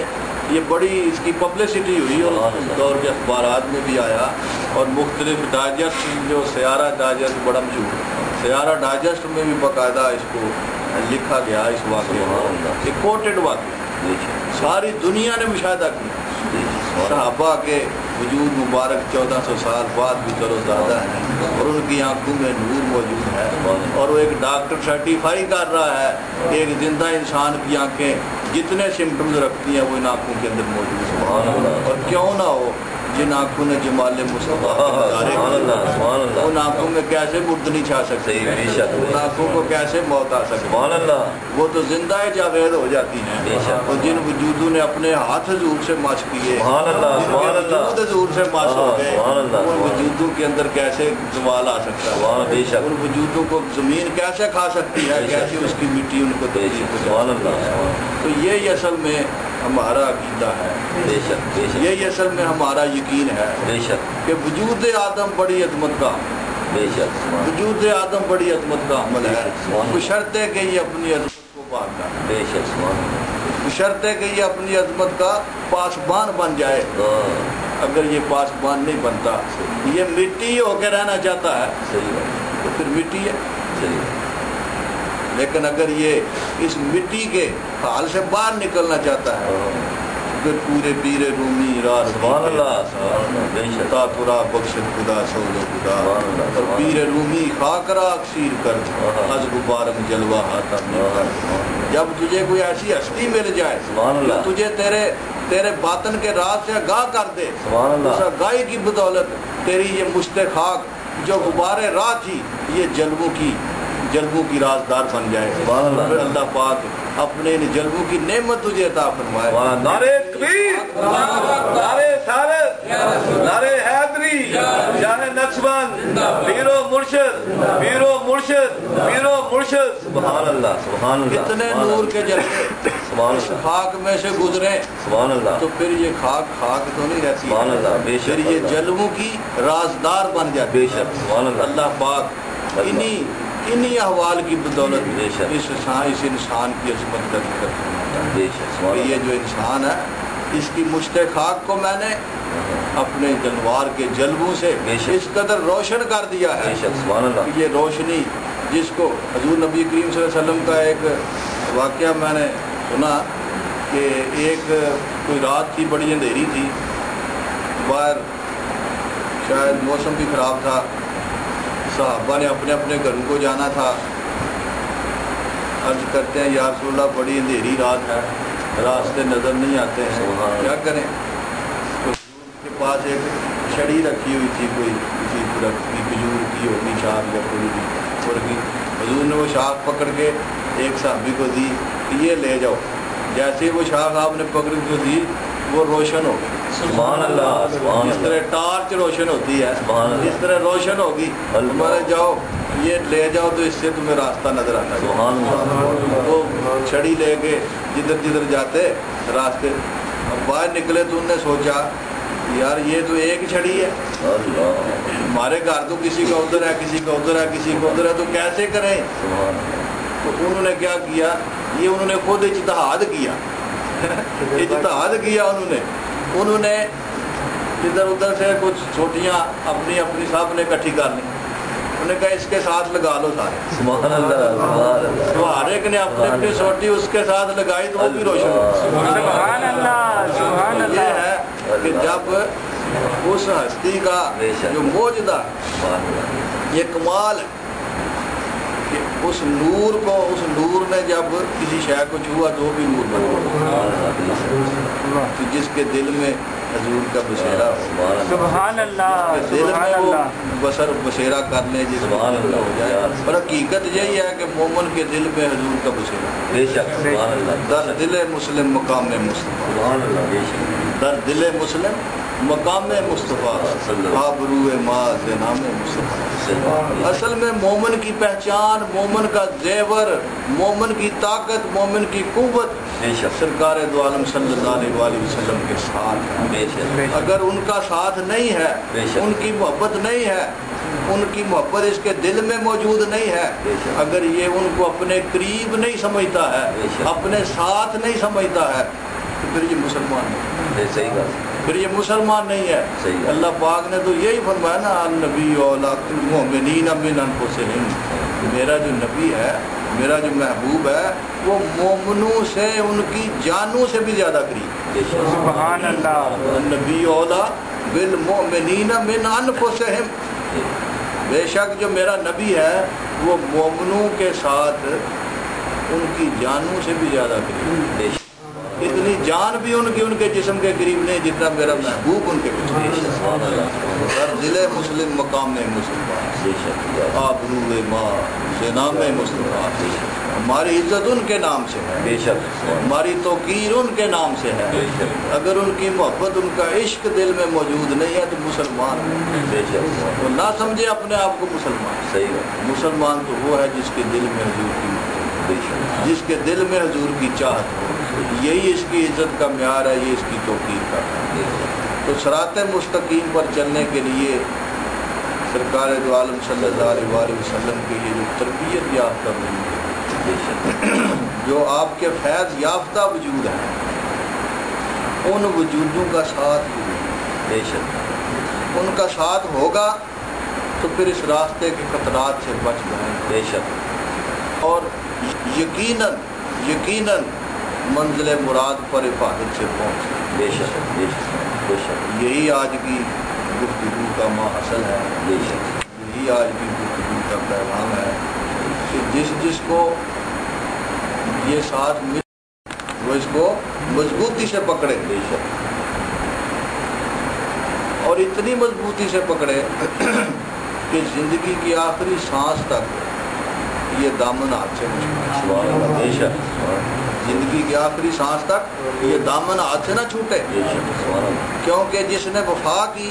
یہ بڑی اس کی پبلسٹی ہوئی اور اس دور کے اخبارات میں بھی آیا، اور مختلف ڈائجسٹ جو سیارہ ڈائجسٹ بڑا مشہور ہے، سیارہ ڈائجسٹ میں بھی باقاعدہ اس کو لکھا گیا اس واقعے کو، یہ کوٹڈ واقعہ بے شک، ساری دنیا نے مشاہدہ کیا۔ بے شک، صحابہ کے وجود مبارک 1400 سال بعد بھی کرو زیادہ ہیں، اور ان کی آنکھوں میں نور موجود ہے، اور وہ ایک ڈاکٹر سرٹیفائی کر رہا ہے کہ ایک زندہ انسان کی آنکھیں جتنے سمٹمز رکھتی ہیں وہ ان آنکھوں کے اندر موجود سبحان ہے۔ اللہ، اور کیوں نہ ہو جن آنکھوں نے جمال مصطفیٰ کے نظارے سبحان اللہ، سبحان کیے، اللہ، ان آنکھوں میں کیسے مردنی چھا سکتی صحیح، ہے، بے شک، ان آنکھوں کو کیسے موت آ سکتی سبحان ہے، اللہ، وہ تو زندہ جاوید ہو جاتی ہیں، بے شک، اور جن وجودوں نے اپنے ہاتھ حضور سے مس کیے، سبحان اللہ، جن کے سبحان اللہ، وجود حضور سے مس ہو گئے، سبحان اللہ، ان وجودوں کے اندر کیسے زوال آ سکتا ہے، سبحان اللہ، بے شک، ان وجودوں کو زمین کیسے کھا سکتی ہے، بے شک، کیسے اس کی مٹی ان کو بے تکلیف شک، ہو سبحان جاتی اللہ، ہے۔ تو یہ اصل میں ہمارا عقیدہ ہے، بے شک بے شک یہی اصل میں ہمارا یقین ہے بے شک کہ وجود آدم بڑی عظمت کا بے شک وجود آدم بڑی عظمت کا عمل ہے، بشرطے کہ یہ اپنی عظمت کو پا جائے، بے شک سبحان بشرطے کہ یہ اپنی عظمت کا پاسبان بن جائے۔ اللہ، اگر یہ پاسبان نہیں بنتا، یہ مٹی ہو کے رہنا چاہتا ہے صحیح بات، تو پھر مٹی ہے، صحیح لیکن اگر یہ اس مٹی کے حال سے باہر نکلنا چاہتا ہے پھر پورے پیر رومی رات سبحان اللہ سبحان اللہ، بے شک تا ترا بخشت خدا سولو خدا، سبحان اللہ، اور پیر رومی خاکرا اکسیر کر از غبارم جلوہ ہاتھا میں کر۔ جب تجھے کوئی ایسی ہستی مل جائے سبحان اللہ، جو تجھے تیرے باطن کے راز سے آگاہ کر دے، سبحان اللہ، اس آگاہی کی بدولت تیری یہ مشت خاک جو غبار راہ تھی یہ جلبوں کی رازدار بن جائے، سبحان اللہ، پھر اللہ پاک اپنے ان جلبوں کی نعمت تجھے عطا فرمائے۔ نعرے تکبیر، نعرے سالت، نعرے حیدری، جانے نقشبند، پیرو مرشد، پیرو مرشد، پیرو مرشد، سبحان اللہ سبحان اللہ، اتنے نور کے جلوے سبحان اس اللہ خاک میں سے گزرے سبحان اللہ تو پھر یہ خاک تو نہیں رہتی، سبحان اللہ، بے پھر شک یہ اللہ، جلووں کی رازدار بن جاتی بے شک سبحان اللہ، اللہ پاک انہی احوال کی بدولت بے شک، اس انسان کی عظمت کا ذکر فرماتا ہے بے شک سبحان کہ اللہ، یہ جو انسان ہے اس کی مشت خاک کو میں نے اپنے جلوار کے جلووں سے بے شک، اس قدر روشن کر دیا بے ہے شک سبحان اللہ، کہ یہ روشنی جس کو حضور نبی کریم صلی اللہ علیہ وسلم کا ایک واقعہ میں نے سنا کہ ایک کوئی رات تھی، بڑی اندھیری تھی، باہر شاید موسم بھی خراب تھا، صحابہ نے اپنے اپنے گھروں کو جانا تھا، عرض کرتے ہیں یا رسول اللہ بڑی اندھیری رات ہے، راستے نظر نہیں آتے ہیں، سبحان اللہ، کیا کریں؟ تو حضور کے پاس ایک چھڑی رکھی ہوئی تھی، کوئی کسی درخت کی کھجور کی ہوگی شاخ یا کوئی بھی مرغی، حضور نے وہ شاخ پکڑ کے ایک صحابی کو دی کہ یہ لے جاؤ، جیسے وہ شاخ آپ نے پکڑ کے دی وہ روشن ہو گئی، سبحان اللہ سبحان اس اللہ، طرح ٹارچ روشن ہوتی ہے سبحان اللہ، اس طرح روشن ہوگی، تمہارے جاؤ یہ لے جاؤ تو اس سے تمہیں راستہ نظر آتا ہے۔ سبحان اللہ، وہ چھڑی لے کے جدھر جاتے راستے، اب باہر نکلے تو انہوں نے سوچا یار یہ تو ایک چھڑی ہے، اللہ ہمارے گھر تو کسی کا ادھر ہے، کسی کا ادھر ہے، کسی کا ادھر ہے، تو کیسے کریں؟ سبحان اللہ، تو انہوں نے کیا کیا، یہ انہوں نے خود اجتہاد کیا اجتہاد کیا انہوں نے ادھر ادھر سے کچھ چھوٹیاں اپنی سب نے اکٹھی کر لی، انہوں نے کہا اس کے ساتھ لگا لو سارے، سبحان اللہ سبحان اللہ، تو ہر ایک نے اپنی اپنی چھوٹی اس کے ساتھ لگائی تو وہ بھی روشن ہو۔ سبحان اللہ سبحان یہ اللہ، ہے کہ جب اس ہستی کا جو موجودہ سبحان اللہ، یہ کمال ہے کہ اس نور نے جب کسی شے کو چھوا تو وہ بھی نور بن گیا، کہ جس کے دل میں حضور کا بسیرا ہو، سبحان اللہ دل سبحان میں وہ اللہ، بسیرا کر لے جس سبحان اللہ ہو جائے، اور حقیقت یہی ہے کہ مومن کے دل میں حضور کا بسیرا، بے شک سبحان اللہ، در دل مسلم مقام مصطفیٰ، سبحان اللہ، بے شک در دل مسلم مقام مصطفیٰ، آبرو ما نام مصطفیٰ۔ اصل میں مومن کی پہچان، مومن کا زیور، مومن کی طاقت، مومن کی قوت بے شک سرکار دو عالم صلی اللہ علیہ وسلم کے ساتھ ہے۔ بے شک اگر ان کا ساتھ نہیں ہے، بے شک، ان کی محبت نہیں ہے، ان کی محبت اس کے دل میں موجود نہیں ہے، بے شک، اگر یہ ان کو اپنے قریب نہیں سمجھتا ہے، بے شک، اپنے ساتھ نہیں سمجھتا ہے تو پھر یہ مسلمان نہیں، یہ صحیح بات، پھر یہ مسلمان نہیں ہے۔ صحیح ہے، اللہ پاک نے تو یہی فرمایا نا، النبی اولا المؤمنین من انفسہم، میرا جو نبی ہے، میرا جو محبوب ہے وہ مومنوں سے ان کی جانوں سے بھی زیادہ قریب، بے شک سبحان اللہ، النبی اولا بالمؤمنین من انفسہم، بے شک جو میرا نبی ہے وہ مومنوں کے ساتھ ان کی جانوں سے بھی زیادہ قریب، بے شک، اتنی جان بھی ان کے جسم کے قریب نہیں جتنا میرا محبوب ان کے بے قریب۔ شک، سبحان اللہ، در دل مسلم مقام مسلمان، بے شک، آبرو ماں سے نام مصطفیٰ، ہماری عزت ان کے نام سے ہے، بے شک، ہماری توقیر ان کے نام سے ہے، بے شک، اگر ان کی محبت، ان کا عشق دل میں موجود نہیں ہے تو مسلمان ہے، بے شک، تو نہ سمجھے اپنے آپ کو مسلمان، صحیح بات، مسلمان تو وہ ہے جس کے دل میں حضور کی محبت ہو، بے شک، جس کے دل میں حضور کی چاہت ہو، یہی اس کی عزت کا معیار ہے، یہ اس کی توقیر کا ہے۔ تو صراط مستقیم پر چلنے کے لیے سرکار دو عالم صلی اللہ علیہ وسلم کی یہ جو تربیت یافتہ وجود ہے، جو آپ کے فیض یافتہ وجود ہے، ان وجودوں کا ساتھ بے شک ان کا ساتھ ہوگا تو پھر اس راستے کے خطرات سے بچ جائیں بے شک، اور یقیناً منزل مراد پر حفاظت سے پہنچ بے شک بے شک بے شک۔ یہی آج کی گفتگو کا ماحصل ہے بے شک، یہی آج کی گفتگو کا پیغام ہے کہ جس کو یہ ساتھ مل وہ اس کو مضبوطی سے پکڑے بے شک، اور اتنی مضبوطی سے پکڑے کہ زندگی کی آخری سانس تک یہ دامن ہاتھ سے نہ بے شک، زندگی کی آخری سانس تک یہ دامن ہاتھ سے نہ چھوٹے بے شک، کیونکہ جس نے وفا کی،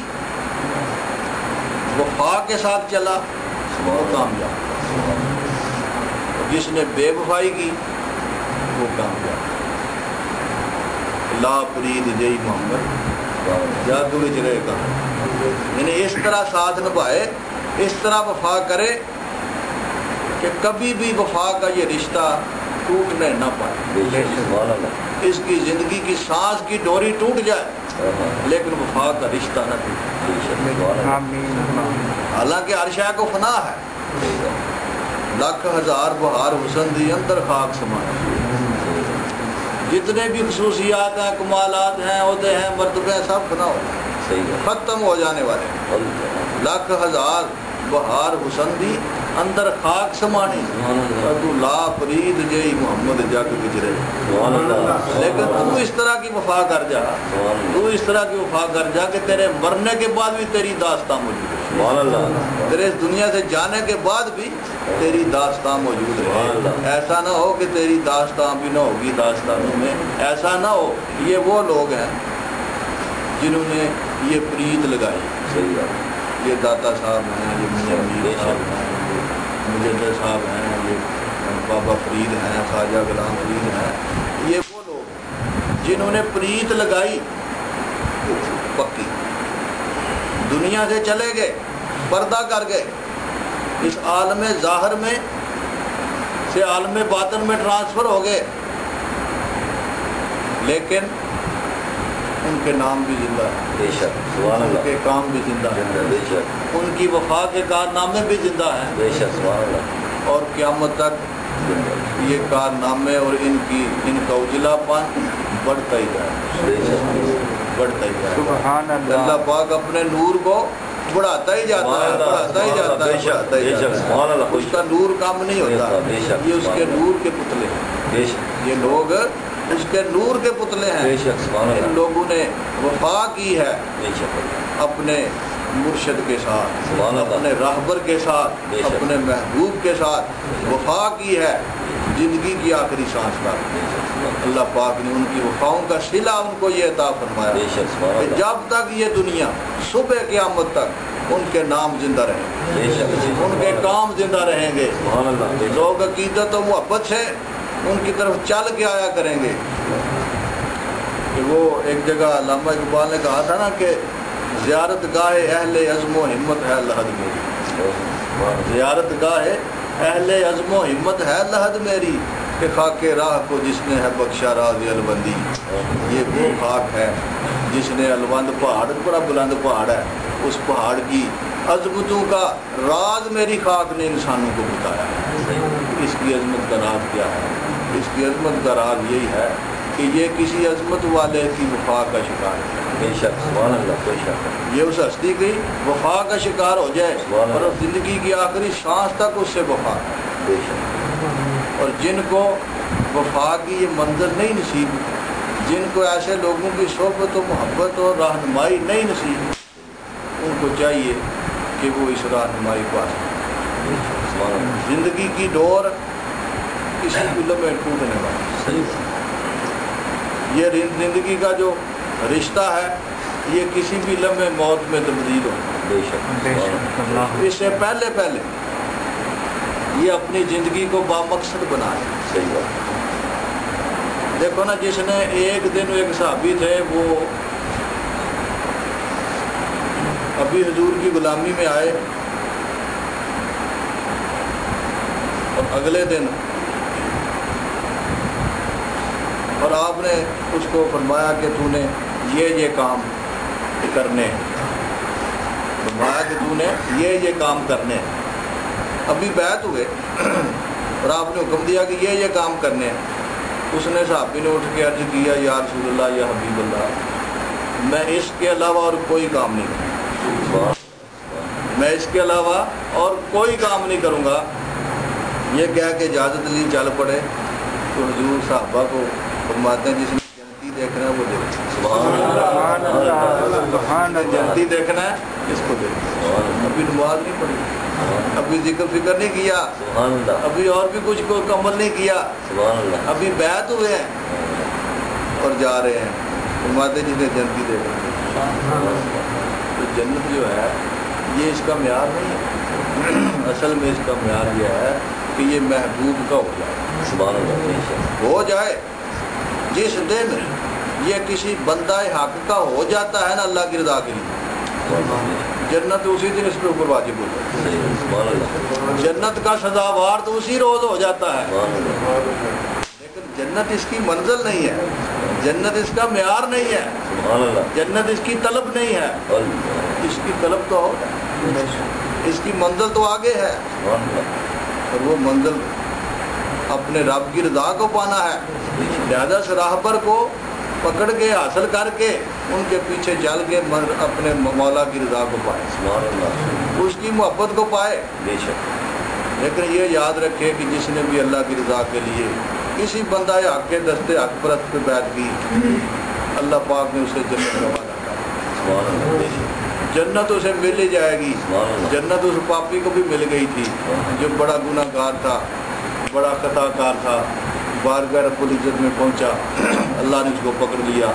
وفا کے ساتھ چلا وہ کامیاب، جس نے بے وفائی کی وہ کامیاب۔ لا پرید جئی محمد جاگ وچ رہے گا، یعنی اس طرح ساتھ نبھائے، اس طرح وفا کرے کہ کبھی بھی وفا کا یہ رشتہ ٹوٹنے نہ پائے، اس کی زندگی کی سانس کی ڈوری ٹوٹ جائے لیکن وفا کا رشتہ نہ ٹوٹے۔ حالانکہ ہر شے کو فنا ہے، لاکھ ہزار بہار حسن دی اندر خاک سمانا، جتنے بھی خصوصیات ہیں، کمالات ہیں، عہدے ہیں، مرتبے ہیں، سب فنا ہو جائے، ختم ہو جانے والے۔ لاکھ ہزار بہار حسن دی اندر خاک سمانی، تو لا پرید جئی محمد جگ گجرے، لیکن تو اس طرح کی وفا کر جا، تو اس طرح کی وفا کر جا کہ تیرے مرنے کے بعد بھی تیری داستان موجود ہے، تیرے اس دنیا سے جانے کے بعد بھی تیری داستان موجود رہے۔ ایسا نہ ہو کہ تیری داستان بھی نہ ہوگی داستانوں میں، ایسا نہ ہو۔ یہ وہ لوگ ہیں جنہوں نے یہ پرید لگائی، یہ داتا صاحب ہیں، یہ میاں میر صاحب ہیں، مجدد صاحب ہیں، یہ بابا فرید ہیں، خواجہ غلام فرید ہیں، یہ وہ لوگ جنہوں نے پرید لگائی پکی، دنیا سے چلے گئے، پردہ کر گئے، اس عالم ظاہر میں سے عالم باطن میں ٹرانسفر ہو گئے، لیکن ان کے نام بھی زندہ ہیں بے شک، سبحان اللہ، ان کے کام بھی زندہ ہیں بے شک، ان کی وفا کے کارنامے بھی زندہ ہیں بے شک، سبحان اللہ، اور قیامت تک یہ کارنامے اور ان کا اجلا پن بڑھتا ہی جائے بے شک، بڑھتا ہی جائے سبحان اللہ۔ اللہ پاک اپنے نور کو بڑھاتا ہی جاتا ہے، بڑھاتا ہی جاتا ہے، بڑھاتا ہی جاتا ہے، اس کا نور کم نہیں ہوتا، یہ اس کے نور کے پتلے ہیں، یہ لوگ اس کے نور کے پتلے ہیں۔ ان لوگوں نے وفا کی ہے اپنے مرشد کے ساتھ، اپنے راہبر کے ساتھ، اپنے محبوب کے ساتھ وفا کی ہے زندگی کی آخری سانس تک۔ اللہ پاک نے ان کی وفاؤں کا صلہ ان کو یہ عطا فرمایا کہ جب تک یہ دنیا صبح قیامت تک ان کے نام زندہ رہیں گے، ان کے کام زندہ رہیں گے، لوگ عقیدت و محبت سے ان کی طرف چل کے آیا کریں گے۔ کہ وہ ایک جگہ علامہ اقبال نے کہا تھا نا کہ زیارت گاہ اہل عزم و ہمت ہے لحد میری، زیارت گاہ اہل عزم و ہمت ہے لحد میری، کہ خاک راہ کو جس نے ہے بخشا راز البندی، یہ وہ خاک ہے جس نے البند پہاڑ، بڑا بلند پہاڑ ہے، اس پہاڑ کی عظمتوں کا راز میری خاک نے انسانوں کو بتایا ہے۔ اس کی عظمت کا راز کیا ہے؟ اس کی عظمت کا راز یہی ہے کہ یہ کسی عظمت والے کی وفا کا شکار ہے بے شک، سبحان اللہ، بے شک، یہ اس ہستی کی وفا کا شکار ہو جائے اور زندگی کی آخری سانس تک اس سے وفا بے شک۔ اور جن کو وفا کی یہ منظر نہیں نصیب، جن کو ایسے لوگوں کی صحبت و محبت اور رہنمائی نہیں نصیب، ان کو چاہیے کہ وہ اس رہنمائی کو حاصل کریں۔ زندگی کی ڈور کسی بھی لمحے ٹوٹنے والی، یہ زندگی کا جو رشتہ ہے یہ کسی بھی لمحے موت میں تبدیل ہو بے شک۔ اس سے پہلے یہ اپنی زندگی کو بامقصد بنائے، دیکھو نا، جس نے ایک دن ایک صحابی تھے، وہ ابھی حضور کی غلامی میں آئے اور اگلے دن اور آپ نے اس کو فرمایا کہ تو نے یہ کام کرنے، فرمایا کہ تو نے یہ کام کرنے۔ ابھی بیعت ہوئے اور آپ نے حکم دیا کہ یہ کام کرنے۔ اس نے صحابی نے اٹھ کے عرض کیا، یا رسول اللہ، یا حبیب اللہ، میں اس کے علاوہ اور کوئی کام نہیں کروں، میں اس کے علاوہ اور کوئی کام نہیں کروں گا۔ یہ کہہ کے اجازت لی، چل پڑے۔ تو حضور صحابہ کو فرماتے ہیں، جس نے جنتی دیکھنا ہے وہ دیکھے، سبحان اللہ، سبحان اللہ۔ جنتی دیکھنا ہے اس کو دیکھے۔ ابھی نماز نہیں پڑھی، ابھی ذکر فکر نہیں کیا، ابھی اور بھی کچھ کو عمل نہیں کیا، ابھی بیعت ہوئے ہیں اور جا رہے ہیں۔ فرماتے جس نے جنتی دیکھنا۔ تو جنت جو ہے یہ اس کا معیار نہیں ہے، اصل میں اس کا معیار یہ ہے کہ یہ محبوب کا ہو جائے، ہو جائے۔ جس دن یہ کسی بندہ حق کا ہو جاتا ہے نا اللہ کی رضا کے لیے، جنت اسی دن اس پہ اوپر واجب ہو جاتی ہے۔ جنت کا سزاوار تو اسی روز ہو جاتا ہے، لیکن جنت اس کی منزل نہیں ہے، جنت اس کا معیار نہیں ہے، جنت اس کی طلب نہیں ہے۔ اس کی طلب تو ہو، اس کی منزل تو آگے ہے، اور وہ منزل اپنے رب کی رضا کو پانا ہے۔ لہذا سے راہبر کو پکڑ کے حاصل کر کے ان کے پیچھے چل کے اپنے مولا کی رضا کو پائے، اس کی محبت کو پائے۔ لیکن یہ یاد رکھے کہ جس نے بھی اللہ کی رضا کے لیے کسی بندہ حق کے دستے حق پرست پہ بیعت کی، اللہ پاک نے اسے جنت کا وعدہ کیا، جنت اسے مل ہی جائے گی۔ جنت اس پاپی کو بھی مل گئی تھی جو بڑا گناہ گار تھا، بڑا خطا کار تھا، بارگاہ رب العزت میں پہنچا، اللہ نے اس کو پکڑ لیا،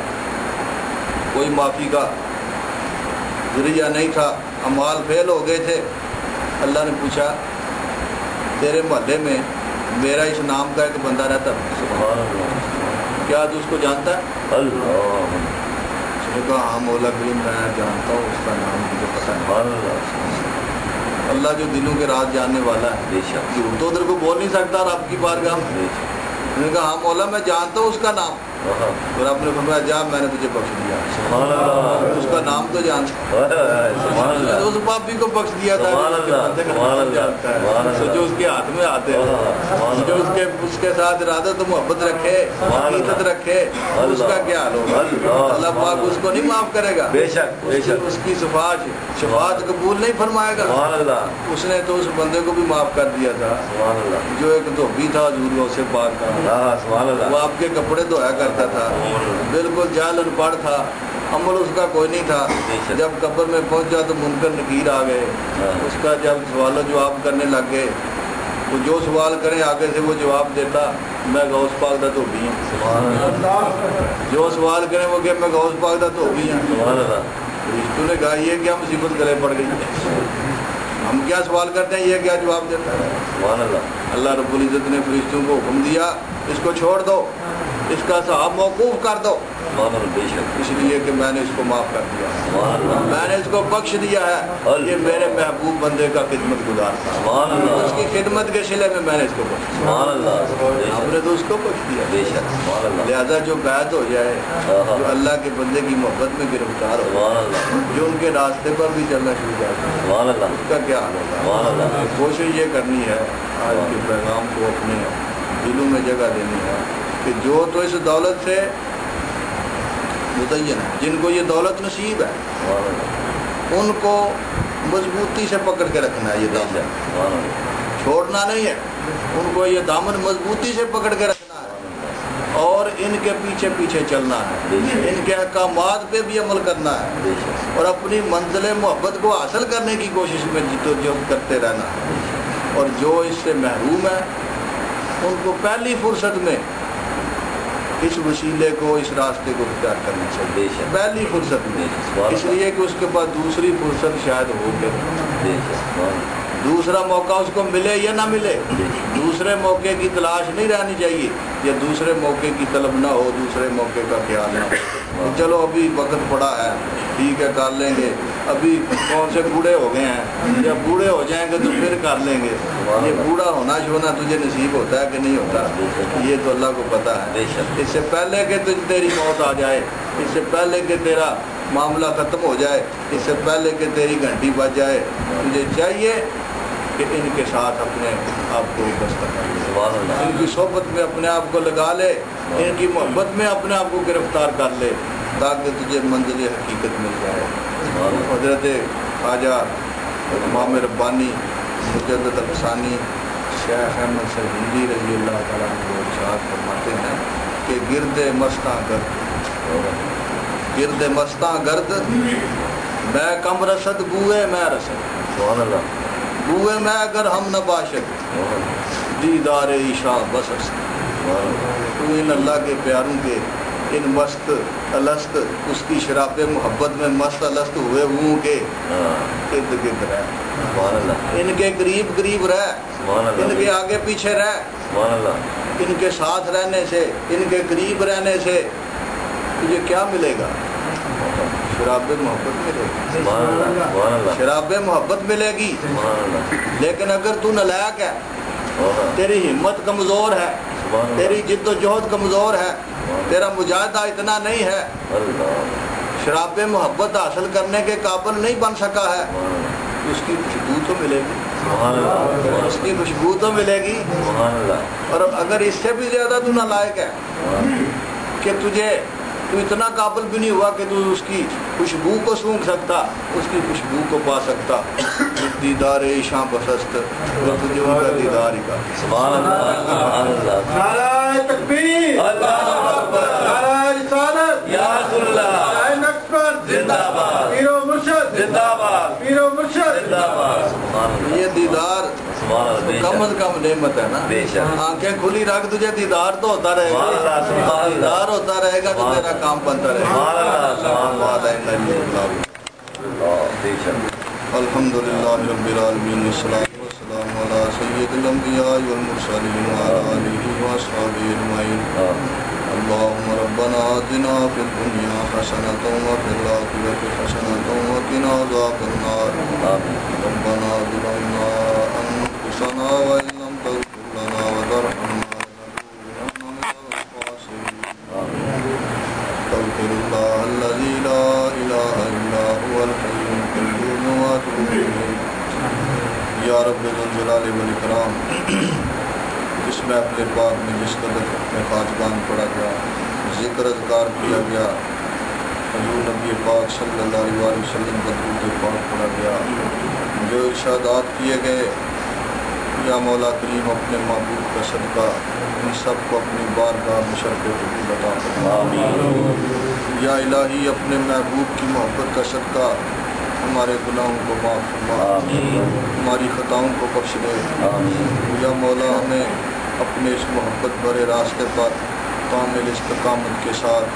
کوئی معافی کا ذریعہ نہیں تھا، اعمال فیل ہو گئے تھے۔ اللہ نے پوچھا، تیرے محلے میں میرا اس نام کا ایک بندہ رہتا ہے، کیا تو اس کو جانتا ہے؟ اس نے کہا، ہاں مولا کریم، میں جانتا ہوں، اس کا نام مجھے پتہ ہے۔ اللہ جو دلوں کے راز جاننے والا ہے، جھوٹ تو ادھر کو بول نہیں سکتا رب کی بارگاہ میں۔ اس نے کہا، ہاں مولا میں جانتا ہوں اس کا نام، اور آپ نے فرمایا، جا میں نے تجھے بخش دیا، اس کا نام تو جانتا، اس پاپی کو بخش دیا تھا جو اس کے ہاتھ میں آتے ہیں، جو اس کے ساتھ ارادہ تو محبت رکھے، عقیدت رکھے، اس کا کیا حال ہوگا؟ اللہ پاک اس کو نہیں معاف کرے گا، اس کی شفاعت قبول نہیں فرمائے گا۔ اس نے تو اس بندے کو بھی معاف کر دیا تھا جو ایک دھوبی تھا حضور سے پاک کا، وہ آپ کے کپڑے دھویا کرتا تھا، بالکل جاہل ان پڑھ تھا، عمل اس کا کوئی نہیں تھا۔ جب قبر میں پہنچا تو منکر نکیر آ گئے، اس کا جب سوال و جواب کرنے لگ گئے، وہ جو سوال کریں آگے سے وہ جواب دیتا، میں غوث پاک دا دھوبی ہوں، جو سوال کریں وہ کہ میں غوث پاک دا دھوبی ہوں۔ رشتوں نے کہا، یہ کیا مصیبت گلے پڑ گئی، ہم کیا سوال کرتے ہیں، یہ کیا جواب دیتا ہے؟ اللہ رب العزت نے فرشتوں کو حکم دیا، اس کو چھوڑ دو، اس کا صحاب موقوف کر دو، اس لیے کہ میں نے اس کو معاف کر دیا، میں نے اس کو بخش دیا ہے، یہ میرے محبوب بندے کا خدمت گزار تھا، اس کی خدمت کے صلے میں میں نے اس کو بخش دیا، ہم نے تو اس کو بخش دیا۔ لہذا جو بیعت ہو جائے، جو اللہ کے بندے کی محبت میں گرفتار ہو، جو ان کے راستے پر بھی چلنا شروع کر دے، اس کا کیا حال ہوگا؟ کوشش یہ کرنی ہے آج کے پیغام کو اپنے دلوں میں جگہ دینی ہے کہ جو تو اس دولت سے متعین ہے، جن کو یہ دولت نصیب ہے، ان کو مضبوطی سے پکڑ کے رکھنا ہے، یہ دامن چھوڑنا نہیں ہے، ان کو یہ دامن مضبوطی سے پکڑ کے رکھنا ہے اور ان کے پیچھے پیچھے چلنا ہے، ان کے احکامات پہ بھی عمل کرنا ہے اور اپنی منزل محبت کو حاصل کرنے کی کوشش میں جدوجہد کرتے رہنا ہے۔ اور جو اس سے محروم ہے ان کو پہلی فرصت میں اس وسیلے کو، اس راستے کو اختیار کرنا چاہیے، پہلی فرصت میں، اس لیے کہ اس کے بعد دوسری فرصت شاید ہو کے دوسرا موقع اس کو ملے یا نہ ملے، دوسرے موقع کی تلاش نہیں رہنی چاہیے، یا دوسرے موقع کی طلب نہ ہو، دوسرے موقع کا خیال نہ ہو، چلو ابھی وقت پڑا ہے ٹھیک ہے کر لیں گے، ابھی کون سے بوڑھے ہو گئے ہیں، جب بوڑھے ہو جائیں گے تو پھر کر لیں گے۔ یہ بوڑھا ہونا چھونا تجھے نصیب ہوتا ہے کہ نہیں ہوتا، یہ تو اللہ کو پتہ ہے۔ اس سے پہلے کہ تیری موت آ جائے، اس سے پہلے کہ تیرا معاملہ ختم ہو جائے، اس سے پہلے کہ تیری گھنٹی بج جائے، تجھے چاہیے کہ ان کے ساتھ اپنے آپ کو وابستہ کر لے، ان کی صحبت میں اپنے آپ کو لگا لے، ان کی محبت میں اپنے آپ کو گرفتار کر لے، تاکہ تجھے منزل حقیقت مل جائے۔ حضرت خواجہ امام ربانی مجدد افسانی شیخ احمد سرہندی رضی اللہ تعالیٰ عنہ ارشاد فرماتے ہیں کہ گرد مستاں گرد میں کم رسد بوئے میں رسد، بوئے میں اگر ہم نہ باشد دیدار عشاء بس است۔ تو ان اللہ کے پیاروں کے ان مست الست اس کی شراب محبت میں مست الست ہوئے ہوں کے ارد گرد رہ، ان کے قریب قریب رہ، ان کے آگے پیچھے رہ، ان کے ساتھ رہنے سے، ان کے قریب رہنے سے تجھے کیا ملے گا؟ شراب محبت ملے گی، شراب محبت ملے گی۔ لیکن اگر تو نالائق ہے، تیری ہمت کمزور ہے، تیری جد و جہد کمزور ہے، تیرا مجاہدہ اتنا نہیں ہے، شراب محبت حاصل کرنے کے قابل نہیں بن سکا ہے، اس کی خوشبو تو ملے گی، اس کی خوشبو تو ملے گی۔ اور اگر اس سے بھی زیادہ تو نالائق ہے کہ تو اتنا قابل بھی نہیں ہوا کہ تو اس کی خوشبو کو سونگھ سکتا، اس کی خوشبو کو پا سکتا، دیدار عشاء بسست، تجھے ان کا دیدار ہی کا۔ نعرہ تکبیر، نعرہ رسالت، نعرہ نقشبند، پیر و مرشد، پیر و مرشد۔ یہ دیدار کم از کم نعمت ہے نا، آنکھیں کھلی رکھ، تجھے دیدار تو ہوتا رہے گا، دیدار ہوتا رہے گا تو تیرا کام بنتا رہے گا۔ الحمدللہ رب العالمین، والصلاة والسلام علی سید الانبیاء والمرسلین وعلی آلہ واصحابہ اجمعین۔ اللہم ربنا آتنا فی الدنیا حسنۃ وفی الآخرۃ حسنۃ وقنا عذاب النار۔ ربنا ظلمنا انفسنا وان لم تغفر لنا وترحمنا لنكونن من الخاسرین۔ استغفر اللہ الذی لا الہ الا هو الحی القیوم واتوب الیہ۔ یا رب ذوالجلال والاکرام، اس محفل پاک میں جس قدر میں خاجگان پڑھا گیا، ذکر اذکار کیا گیا، حضور نبی پاک صلی اللہ علیہ وسلم درود پاک پڑھا گیا، جو ارشادات کیے گئے، یا مولا کریم اپنے محبوب کا صدقہ ان سب کو اپنی بارگاہ میں شرف قبول عطا فرما۔ یا الہی اپنے محبوب کی محبت کا صدقہ ہمارے گناہوں کو معاف فرما، ہماری خطاؤں کو بخش دے۔ یا مولا ہمیں اپنے اس محبت بھرے راستے پر کامل استقامت کے ساتھ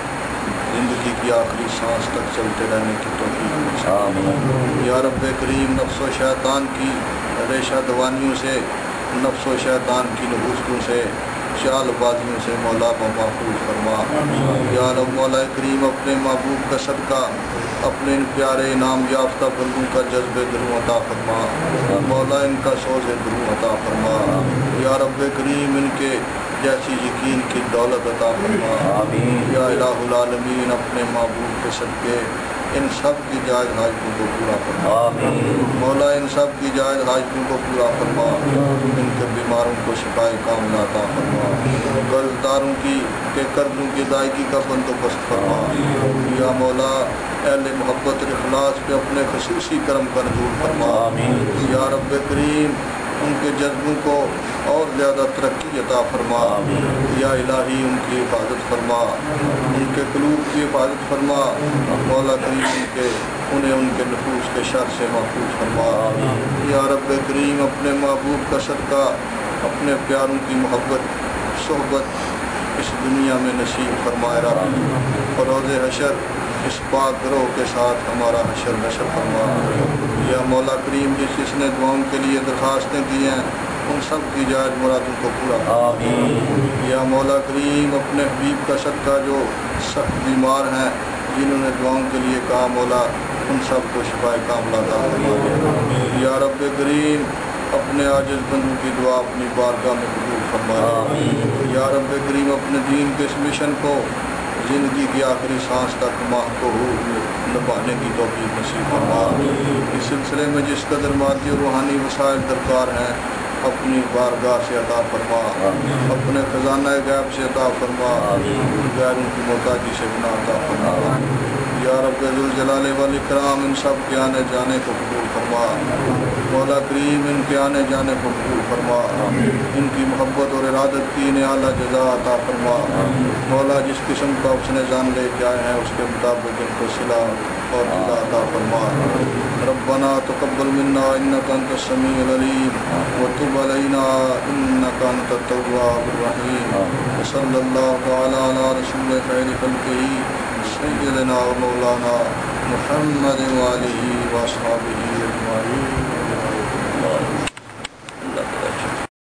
زندگی کی آخری سانس تک چلتے رہنے کی توفیق بخش۔ یا رب کریم، نفس و شیطان کی ریشہ دوانیوں سے، نفس و شیطان کی نحوستوں سے، چال بازیوں سے مولا کو محفوظ فرما۔ یا رب مولا کریم، اپنے محبوب کا صدقہ اپنے ان پیارے انعام یافتہ بندوں کا جذب دلوں عطا فرما، مولا ان کا سوز دلوں عطا فرما۔ یا رب کریم، ان کے جیسی یقین کی دولت عطا فرما۔ یا الہ العالمین، اپنے محبوب کے صدقے ان سب کی جائز حاجتوں کو پورا فرما، مولا ان سب کی جائز حاجتوں کو پورا فرما، ان کے بیماروں کو شفائے کاملہ عطا فرما، قرض داروں کے قرضوں کی ادائیگی کا بندوبست فرما۔ یا مولا اہل محبت اخلاص پہ اپنے خصوصی کرم کا نزول فرما۔ یا رب کریم، ان کے جذبوں کو اور زیادہ ترقی عطا فرما۔ یا الہی، ان کی حفاظت فرما، ان کے قلوب کی حفاظت فرما، مولا کریم انہیں ان کے نفوس کے شر سے محفوظ فرما۔ یا رب کریم، اپنے محبوب کا صدقہ اپنے پیاروں کی محبت صحبت اس دنیا میں نصیب فرمائے رب، اور روز حشر اس پاک گروہ کے ساتھ ہمارا حشر نشر فرما۔ یا مولا کریم جس نے دعاؤں کے لیے درخواستیں کی ہیں ان سب کی جائز مرادوں کو پورا کر۔ یا مولا کریم اپنے حبیب کا صدقہ جو سخت بیمار ہیں جنہوں نے دعاؤں کے لیے کہا مولا ان سب کو شفائے کاملہ عطا فرما۔ یا رب کریم اپنے عاجز بندوں کی دعا اپنی بارگاہ میں قبول فرما۔ یا رب کریم اپنے دین کے اس مشن کو زندگی کی آخری سانس تک محفوظ نبھانے کی توفیق نصیب فرما۔ اس سلسلے میں جس قدر مادی اور روحانی وسائل درکار ہیں اپنی بارگاہ سے عطا فرما، اپنے خزانہ غیب سے عطا فرما، غیروں کی محتاجی سے بنا عطا فرما۔ یا رب ذوالجلال والاکرام ان سب کے آنے جانے کو قبول فرما۔ مولا کریم ان کے آنے جانے کو قبول فرما، ان کی محبت اور ارادت کی انہیں اعلیٰ جزا عطا فرما۔ مولا جس قسم کا اس نے جان لے کے آئے ہیں اس کے مطابق ان کو صلہ اور جزا عطا فرما۔ ربنا تقبل منا انک انت السمیع العلیم وتب علینا انک انت التواب الرحیم۔ صلی اللہ تعالی علی رسول خیر خلقہ سیدنا و مولانا محمد وآلہ واصحابہ اجمعین۔